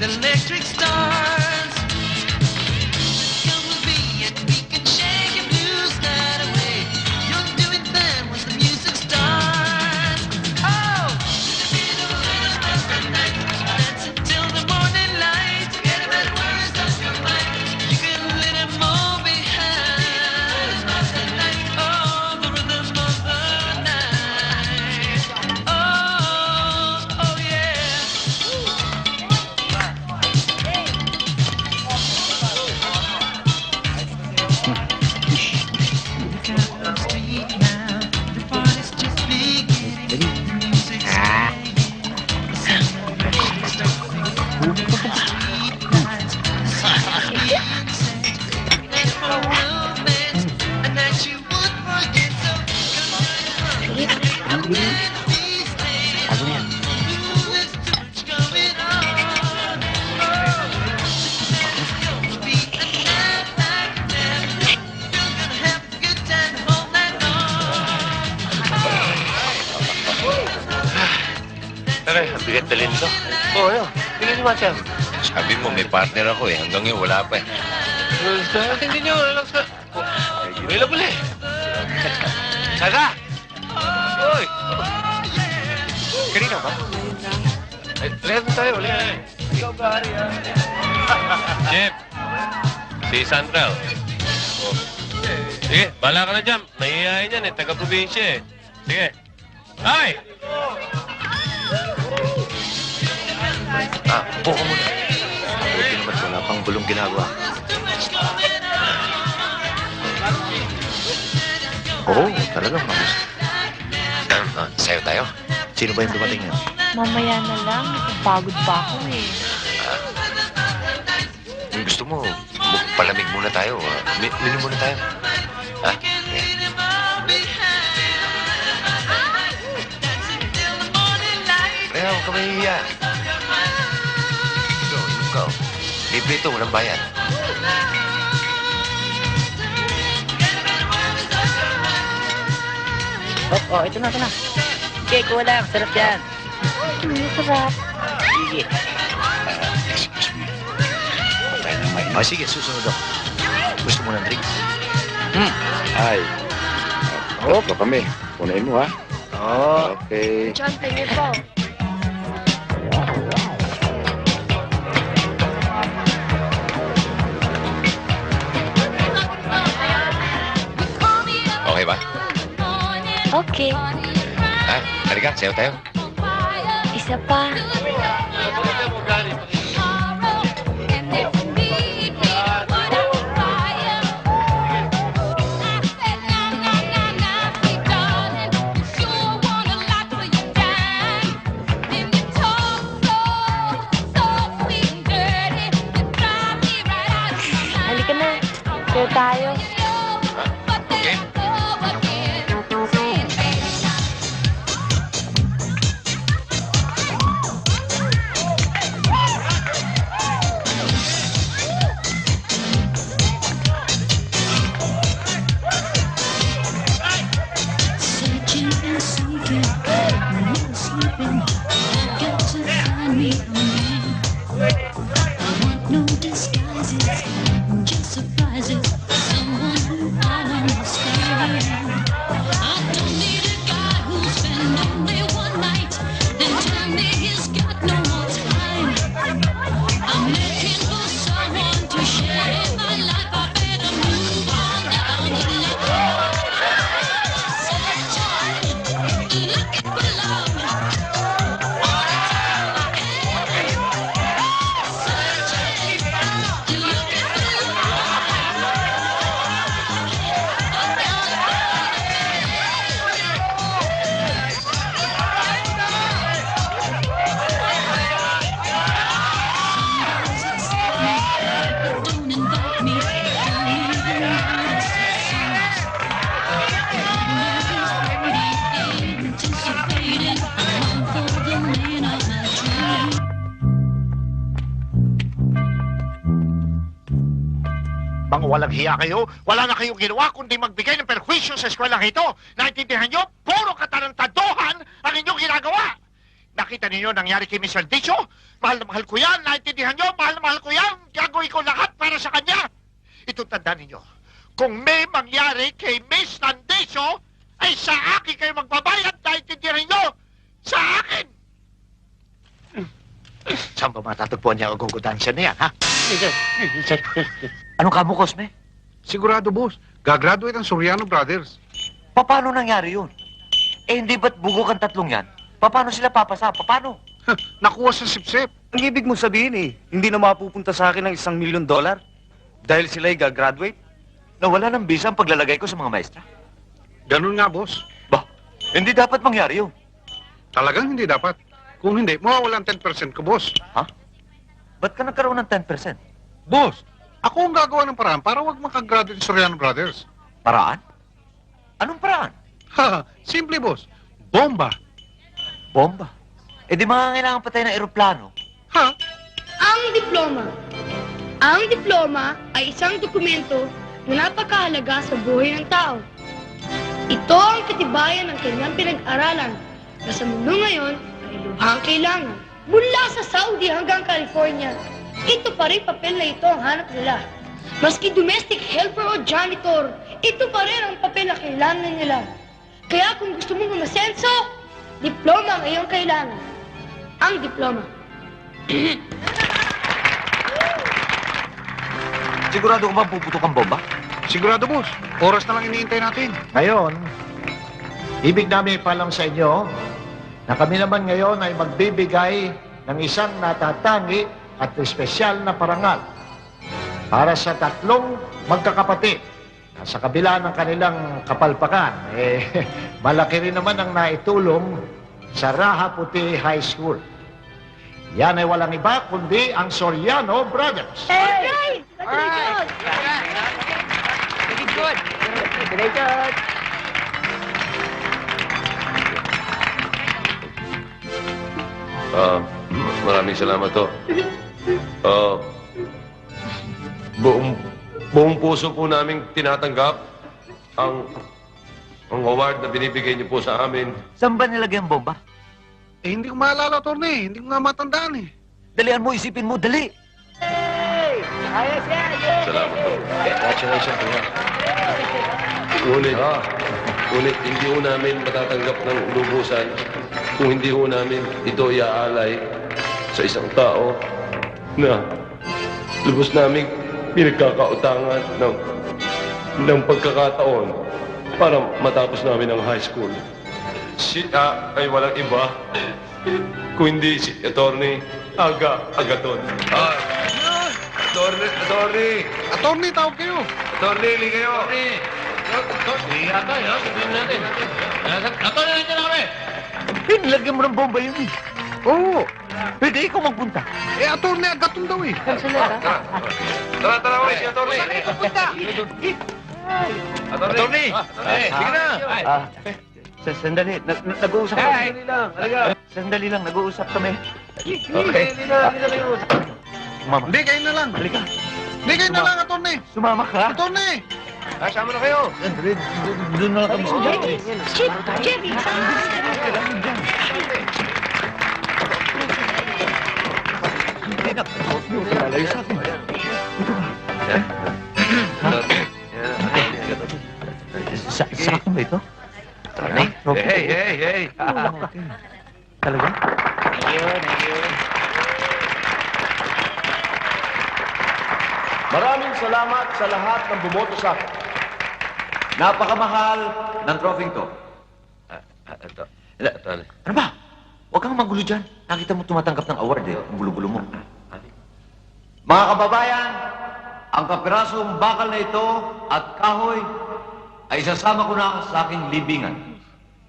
I: Electric stars. Come with me and we can shake your blues night away. You'll do it then when the music starts. Oh! Dance until the morning light. Forget about the worries of your mind. You can let them all behind. Oh, the rhythm of the night. Oh, yeah.
S: Tara, ang bigat dalhin ito. Oo, ano? Tingin mo, Chef. Sabi mo, may partner ako eh. Hanggang ngayon, wala pa eh.
I: Hindi nyo, relax ka. Available eh.
S: Saka! Uy! Kanina ba?
I: Lihat tayo, lihat. Ikaw ba, Ari?
C: Jeff, si Sandra. Oh. Sige, bahala ka na dyan. Mahihayin yan eh, taga-probinsya eh. Sige. Ay!
S: Upo ka muna. Buti naman wala pang gulong ginagawa. Oo, talagang mahus. Sayo tayo. Sino ba yung dumating yan?
H: Mamaya na lang, napapagod pa ako eh.
S: Kung gusto mo, palamig muna tayo. Minom muna tayo. Ha? Kaya huwag ka mahihiya. Ikaw. Libre ito, walang bayan.
D: Ito na. Okay, kuha lang. Sarap yan.
H: Sarap.
D: Sige.
S: Excuse me. Sige, susunod ako. Gusto mo ng drinks? Ay.
T: Oo, kami. Punain mo, ha?
J: Oo.
T: Okay.
B: John, tingin po.
C: Okay ba?
B: Okay.
C: Halika, sayo tayo.
B: Isa pa.
H: Halika na. Sayo tayo.
R: Mga walang hiya kayo, wala na kayong ginawa kundi magbigay ng perwisyo sa eskwelalang ito. Naintindihan nyo? Puro katarantaduhan ang inyong ginagawa. Nakita ninyo nangyari kay Miss Aldicio? Mahal na mahal ko yan. Naintindihan nyo? Mahal na mahal ko yan. Gagawin ko lahat para sa kanya. Ito tandaan ninyo. Kung may mangyari kay Miss Aldicio, ay sa akin kayo magbabayad. Naintindihan nyo? Sa akin! Saan ba matatagpuan niya ang gugudansya na yan, ha?
G: Anong kamo, Cosme?
L: Sigurado, boss. Gagraduate ang Soriano Brothers.
G: Paano nangyari yun? Eh, hindi ba't bugo kang tatlong yan? Paano sila papasa? Paano?
L: Nakuha sa sip-sip.
J: Ang ibig mo sabihin hindi na mapupunta sa akin ng $1 million dahil sila'y gagraduate?
G: Nawala ng bisa ang paglalagay ko sa mga maestra.
L: Ganun nga, boss.
G: Hindi dapat mangyari yun.
L: Talagang hindi dapat. Kung hindi, mawawala ang 10% ko, boss.
G: Ha? Ba't ka nagkaroon ng 10%?
L: Boss, ako ang gagawa ng paraan para wag makagraduate yung Soriano Brothers.
G: Paraan? Anong paraan?
L: Ha, simple, boss. Bomba.
G: Bomba? Eh di mangangailangan pa tayo ng eroplano.
L: Ha?
B: Ang diploma. Ang diploma ay isang dokumento na napakahalaga sa buhay ng tao. Ito ang katibayan ng kanyang pinag-aralan na sa mundo ngayon ay lubhang kailangan. Mula sa Saudi hanggang California, ito pa rin papel na ito ang hanap nila. Maski domestic helper o janitor, ito pa rin ang papel na kailangan nila. Kaya kung gusto mong umasenso, diploma ang iyong kailangan. Ang diploma.
G: Sigurado ka ba puputok ang bomba?
L: Sigurado, boss. Oras na lang iniintay natin.
R: Ngayon, ibig namin ipalam sa inyo na kami naman ngayon ay magbibigay ng isang natatangi at espesyal na parangal para sa 3 magkakapatid. Sa kabila ng kanilang kapalpakan, malaki rin naman ang naitulong sa Raha Puti High School. Yan ay walang iba kundi ang Soriano Brothers.
B: Hey!
P: Alright. Very good. Very good.
C: Maraming salamat to. Buong puso po namin tinatanggap ang award na binibigay niyo po sa amin.
G: Saan ba nilagay ang bomba?
L: Eh, hindi ko maalala, Torne. Hindi ko nga matandaan eh.
G: Dalian mo, isipin mo, dali.
P: Hey! Ayos yan!
C: Salamat po.
S: Congratulations, kuya.
C: Ngunit,
F: Ngunit hindi ho namin matatanggap ng lubusan kung hindi ho namin ito iaalay sa isang tao na lubos naming pinagkakautangan ng pagkakataon para matapos namin ang high school. Siya ay walang iba kung hindi si Attorney Agaton.
L: Attorney, tawag kayo.
F: Attorney, li kayo.
R: Hindi yata, yun. Sabihin natin. Ato na nandiyan na kami.
O: Nilagyan mo ng bomba yun eh. Oo. Pwede ikaw magpunta.
L: Attorney, Agaton daw eh.
F: Tara, ulit si Attorney.
O: Punta.
F: Attorney!
O: Sige na. Sandali. Nag-uusap kami. Sandali lang. Nag-uusap kami. Okay. Mama.
L: Hindi, kayo na lang.
O: Halika.
L: Hindi, kayo na lang, Attorney.
O: Sumama ka.
L: Attorney!
F: Sama na kayo.
O: Doon na lang kami.
B: Jerry!
O: Hindi na. Lalayo sa akin. Sa akin ba ito?
F: Hey!
O: Talaga?
R: Thank you.
G: Maraming salamat sa lahat ng bumoto sa akin. Napakamahal ng trophyng to. Ano ba? Huwag kang magulo dyan. Nakita mo tumatanggap ng award eh. Ang gulo-gulo mo. Mga kababayan, ang kapirasong bakal na ito at kahoy ay isasama ko na sa aking libingan.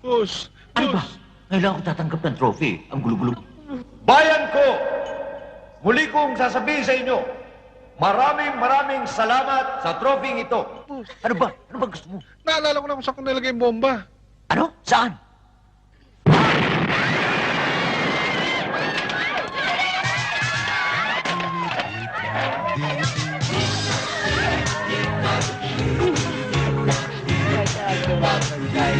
L: Boss!
G: Ano ba? Ngayon ako tatanggap ng trophy. Ang gulo-gulo. Bayan ko! Muli kong sasabihin sa inyo, maraming salamat sa trophyng ito. Ano ba? Ano ba gusto mo?
L: Naalala ko na kung saan ko nilagay yung bomba.
G: Ano? Saan?
D: Ay,